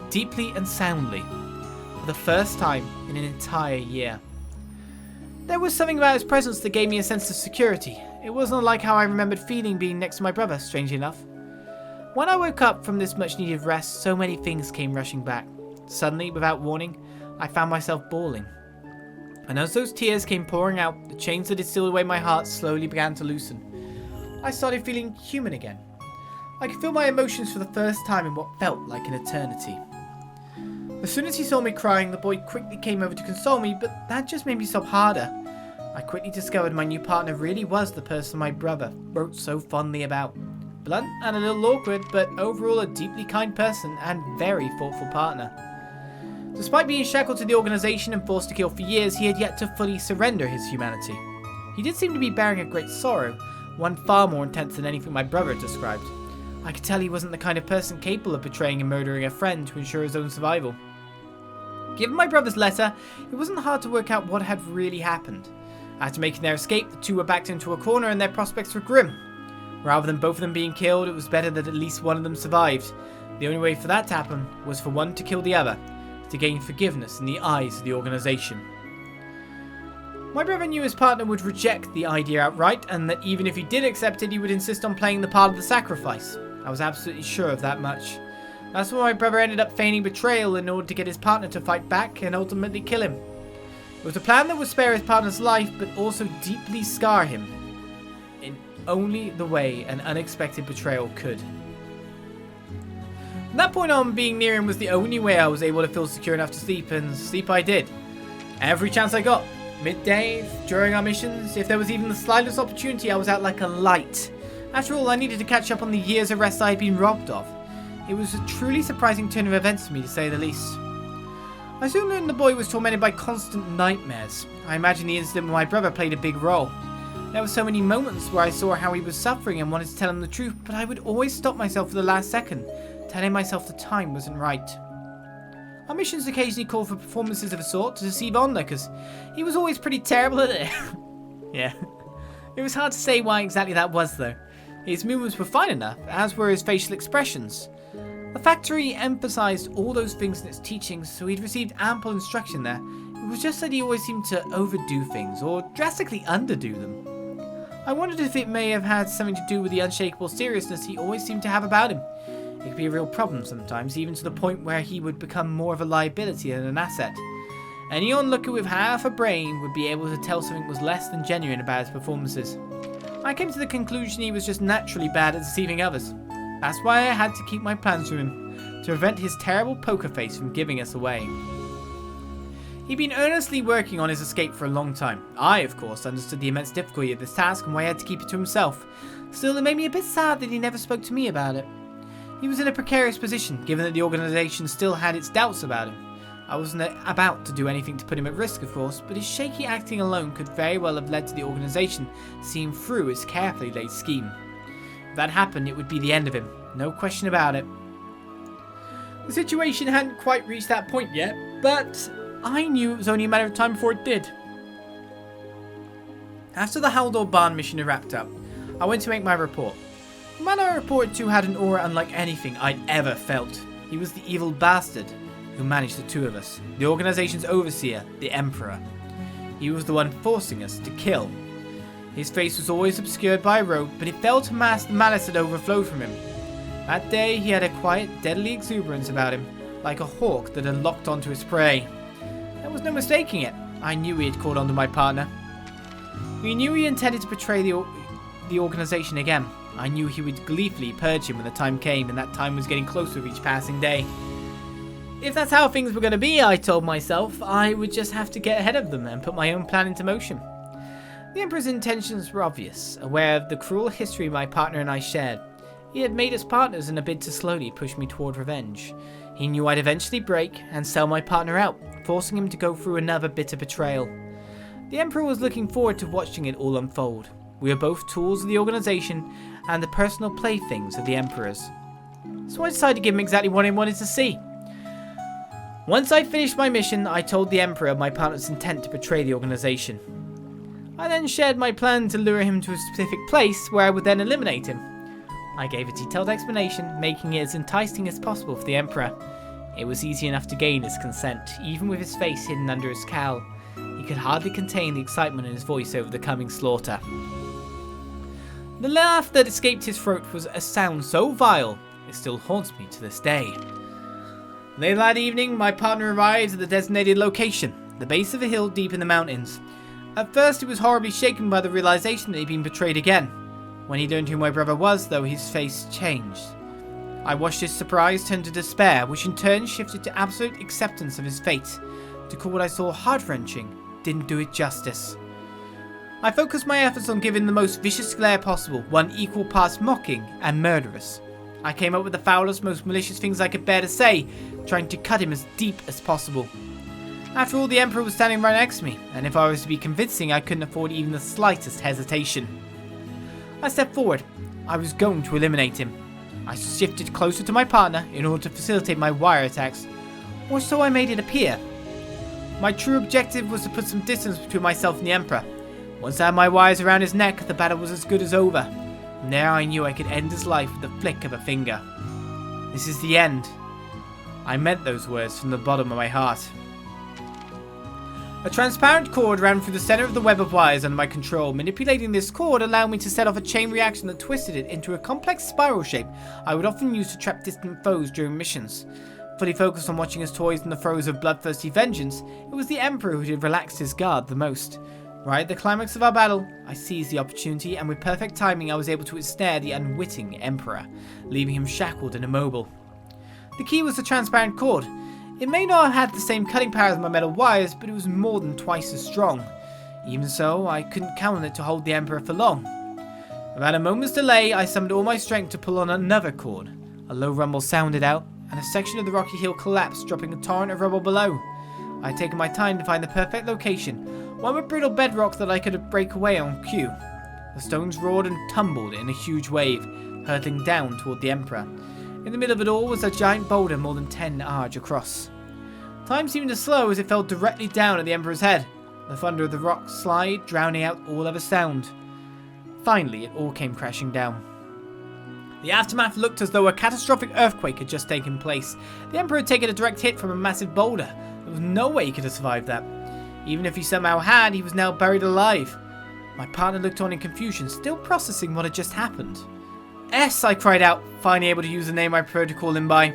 Deeply and soundly. For the first time in an entire year. There was something about his presence that gave me a sense of security. It wasn't like how I remembered feeling being next to my brother, strangely enough. When I woke up from this much needed rest, so many things came rushing back. Suddenly, without warning, I found myself bawling. And as those tears came pouring out, the chains that had sealed away my heart slowly began to loosen. I started feeling human again. I could feel my emotions for the first time in what felt like an eternity. As soon as he saw me crying, the boy quickly came over to console me, but that just made me sob harder. I quickly discovered my new partner really was the person my brother wrote so fondly about. Blunt and a little awkward, but overall a deeply kind person and very thoughtful partner. Despite being shackled to the organization and forced to kill for years, he had yet to fully surrender his humanity. He did seem to be bearing a great sorrow, one far more intense than anything my brother had described. I could tell he wasn't the kind of person capable of betraying and murdering a friend to ensure his own survival. Given my brother's letter, it wasn't hard to work out what had really happened. After making their escape, the two were backed into a corner and their prospects were grim. Rather than both of them being killed, it was better that at least one of them survived. The only way for that to happen was for one to kill the other, to gain forgiveness in the eyes of the organization. My brother knew his partner would reject the idea outright, and that even if he did accept it, he would insist on playing the part of the sacrifice. I was absolutely sure of that much. That's why my brother ended up feigning betrayal in order to get his partner to fight back and ultimately kill him. It was a plan that would spare his partner's life, but also deeply scar him in only the way an unexpected betrayal could. From that point on, being near him was the only way I was able to feel secure enough to sleep, and sleep I did. Every chance I got. Midday, during our missions, if there was even the slightest opportunity, I was out like a light. After all, I needed to catch up on the years of rest I had been robbed of. It was a truly surprising turn of events for me, to say the least. I soon learned the boy was tormented by constant nightmares. I imagine the incident with my brother played a big role. There were so many moments where I saw how he was suffering and wanted to tell him the truth, but I would always stop myself for the last second, telling myself the time wasn't right. Our missions occasionally called for performances of a sort to deceive Onda, because he was always pretty terrible at it. Yeah. It was hard to say why exactly that was, though. His movements were fine enough, as were his facial expressions. The factory emphasized all those things in its teachings, so he'd received ample instruction there. It was just that he always seemed to overdo things, or drastically underdo them. I wondered if it may have had something to do with the unshakable seriousness he always seemed to have about him. It could be a real problem sometimes, even to the point where he would become more of a liability than an asset. Any onlooker with half a brain would be able to tell something was less than genuine about his performances. I came to the conclusion he was just naturally bad at deceiving others. That's why I had to keep my plans from him, to prevent his terrible poker face from giving us away. He'd been earnestly working on his escape for a long time. I, of course, understood the immense difficulty of this task and why he had to keep it to himself. Still, it made me a bit sad that he never spoke to me about it. He was in a precarious position, given that the organization still had its doubts about him. I wasn't about to do anything to put him at risk, of course, but his shaky acting alone could very well have led to the organization seeing through its carefully laid scheme. that happened, it would be the end of him. No question about it. The situation hadn't quite reached that point yet, but I knew it was only a matter of time before it did. After the Haldor Barn mission had wrapped up, I went to make my report. The man I reported to had an aura unlike anything I'd ever felt. He was the evil bastard who managed the two of us, the organization's overseer, the Emperor. He was the one forcing us to kill. His face was always obscured by a robe, but it failed to mask the malice that overflowed from him. That day, he had a quiet, deadly exuberance about him, like a hawk that had locked onto his prey. There was no mistaking it. I knew he had caught onto my partner. We knew he intended to betray the organization again. I knew he would gleefully purge him when the time came, and that time was getting closer with each passing day. If that's how things were going to be, I told myself, I would just have to get ahead of them and put my own plan into motion. The Emperor's intentions were obvious. Aware of the cruel history my partner and I shared, he had made us partners in a bid to slowly push me toward revenge. He knew I'd eventually break and sell my partner out, forcing him to go through another bitter betrayal. The Emperor was looking forward to watching it all unfold. We were both tools of the organization and the personal playthings of the Emperor's. So I decided to give him exactly what he wanted to see. Once I finished my mission, I told the Emperor of my partner's intent to betray the organization. I then shared my plan to lure him to a specific place where I would then eliminate him. I gave a detailed explanation, making it as enticing as possible for the Emperor. It was easy enough to gain his consent, even with his face hidden under his cowl. He could hardly contain the excitement in his voice over the coming slaughter. The laugh that escaped his throat was a sound so vile, it still haunts me to this day. Late that evening, my partner arrived at the designated location, the base of a hill deep in the mountains. At first, he was horribly shaken by the realization that he'd been betrayed again. When he learned who my brother was, though, his face changed. I watched his surprise turn to despair, which in turn shifted to absolute acceptance of his fate. To call what I saw heart-wrenching didn't do it justice. I focused my efforts on giving the most vicious glare possible, one equal parts mocking and murderous. I came up with the foulest, most malicious things I could bear to say, trying to cut him as deep as possible. After all, the Emperor was standing right next to me, and if I was to be convincing, I couldn't afford even the slightest hesitation. I stepped forward. I was going to eliminate him. I shifted closer to my partner in order to facilitate my wire attacks, or so I made it appear. My true objective was to put some distance between myself and the Emperor. Once I had my wires around his neck, the battle was as good as over. And there I knew I could end his life with the flick of a finger. This is the end. I meant those words from the bottom of my heart. A transparent cord ran through the center of the web of wires under my control. Manipulating this cord allowed me to set off a chain reaction that twisted it into a complex spiral shape I would often use to trap distant foes during missions. Fully focused on watching his toys in the throes of bloodthirsty vengeance, it was the Emperor who had relaxed his guard the most. Right at the climax of our battle, I seized the opportunity, and with perfect timing I was able to ensnare the unwitting Emperor, leaving him shackled and immobile. The key was the transparent cord. It may not have had the same cutting power as my metal wires, but it was more than twice as strong. Even so, I couldn't count on it to hold the Emperor for long. Without a moment's delay, I summoned all my strength to pull on another cord. A low rumble sounded out, and a section of the rocky hill collapsed, dropping a torrent of rubble below. I had taken my time to find the perfect location, one with brittle bedrock that I could break away on cue. The stones roared and tumbled in a huge wave, hurtling down toward the Emperor. In the middle of it all was a giant boulder more than 10 ards across. Time seemed to slow as it fell directly down at the Emperor's head, the thunder of the rock slide drowning out all other sound. Finally, it all came crashing down. The aftermath looked as though a catastrophic earthquake had just taken place. The Emperor had taken a direct hit from a massive boulder. There was no way he could have survived that. Even if he somehow had, he was now buried alive. My partner looked on in confusion, still processing what had just happened. "S!" I cried out, finally able to use the name I preferred to call him by.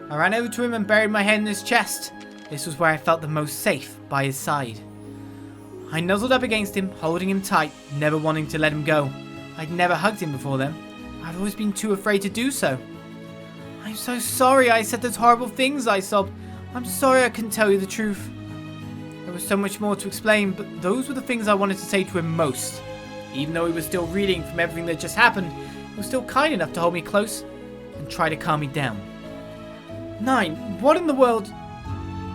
I ran over to him and buried my head in his chest. This was where I felt the most safe, by his side. I nuzzled up against him, holding him tight, never wanting to let him go. I'd never hugged him before then. I'd always been too afraid to do so. "I'm so sorry I said those horrible things," I sobbed. "I'm sorry I couldn't tell you the truth." There was so much more to explain, but those were the things I wanted to say to him most. Even though he was still reeling from everything that just happened, he was still kind enough to hold me close and try to calm me down. "Nine, what in the world?"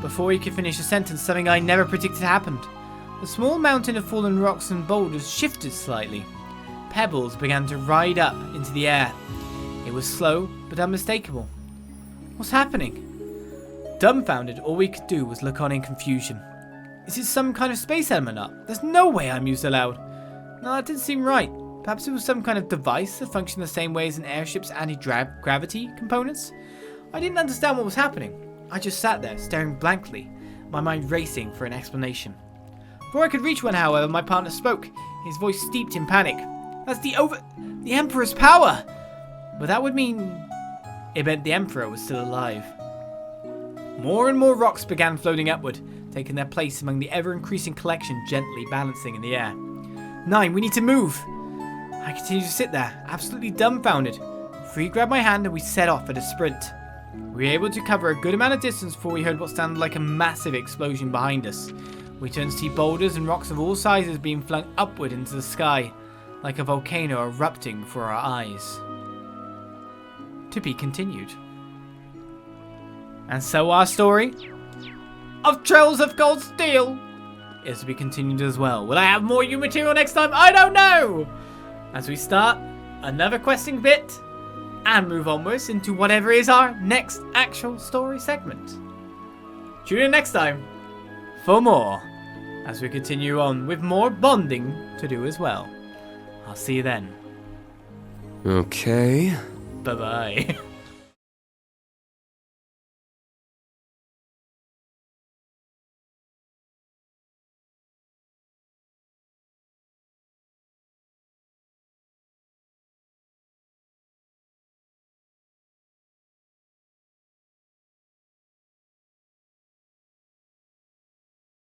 Before he could finish a sentence, something I never predicted happened. The small mountain of fallen rocks and boulders shifted slightly. pebbles began to ride up into the air. It was slow, but unmistakable. What's happening? Dumbfounded, all we could do was look on in confusion. Is it some kind of space element up? There's no way I mused aloud. No, that didn't seem right. Perhaps it was some kind of device that functioned the same way as an airship's anti-gravity components? I didn't understand what was happening. I just sat there, staring blankly, my mind racing for an explanation. Before I could reach one, however, my partner spoke, his voice steeped in panic. That's the Emperor's power! But that would mean... It meant the Emperor was still alive. More and more rocks began floating upward, taking their place among the ever-increasing collection gently balancing in the air. 9, we need to move! I continued to sit there, absolutely dumbfounded. Free grabbed my hand and we set off at a sprint. We were able to cover a good amount of distance before we heard what sounded like a massive explosion behind us. We turned to see boulders and rocks of all sizes being flung upward into the sky, like a volcano erupting before our eyes. To be continued. And so our story of Trails of Cold Steel is to be continued as well. Will I have more new material next time? I don't know! As we start another questing bit and move onwards into whatever is our next actual story segment. Tune in next time for more as we continue on with more bonding to do as well. I'll see you then. Okay. Bye-bye.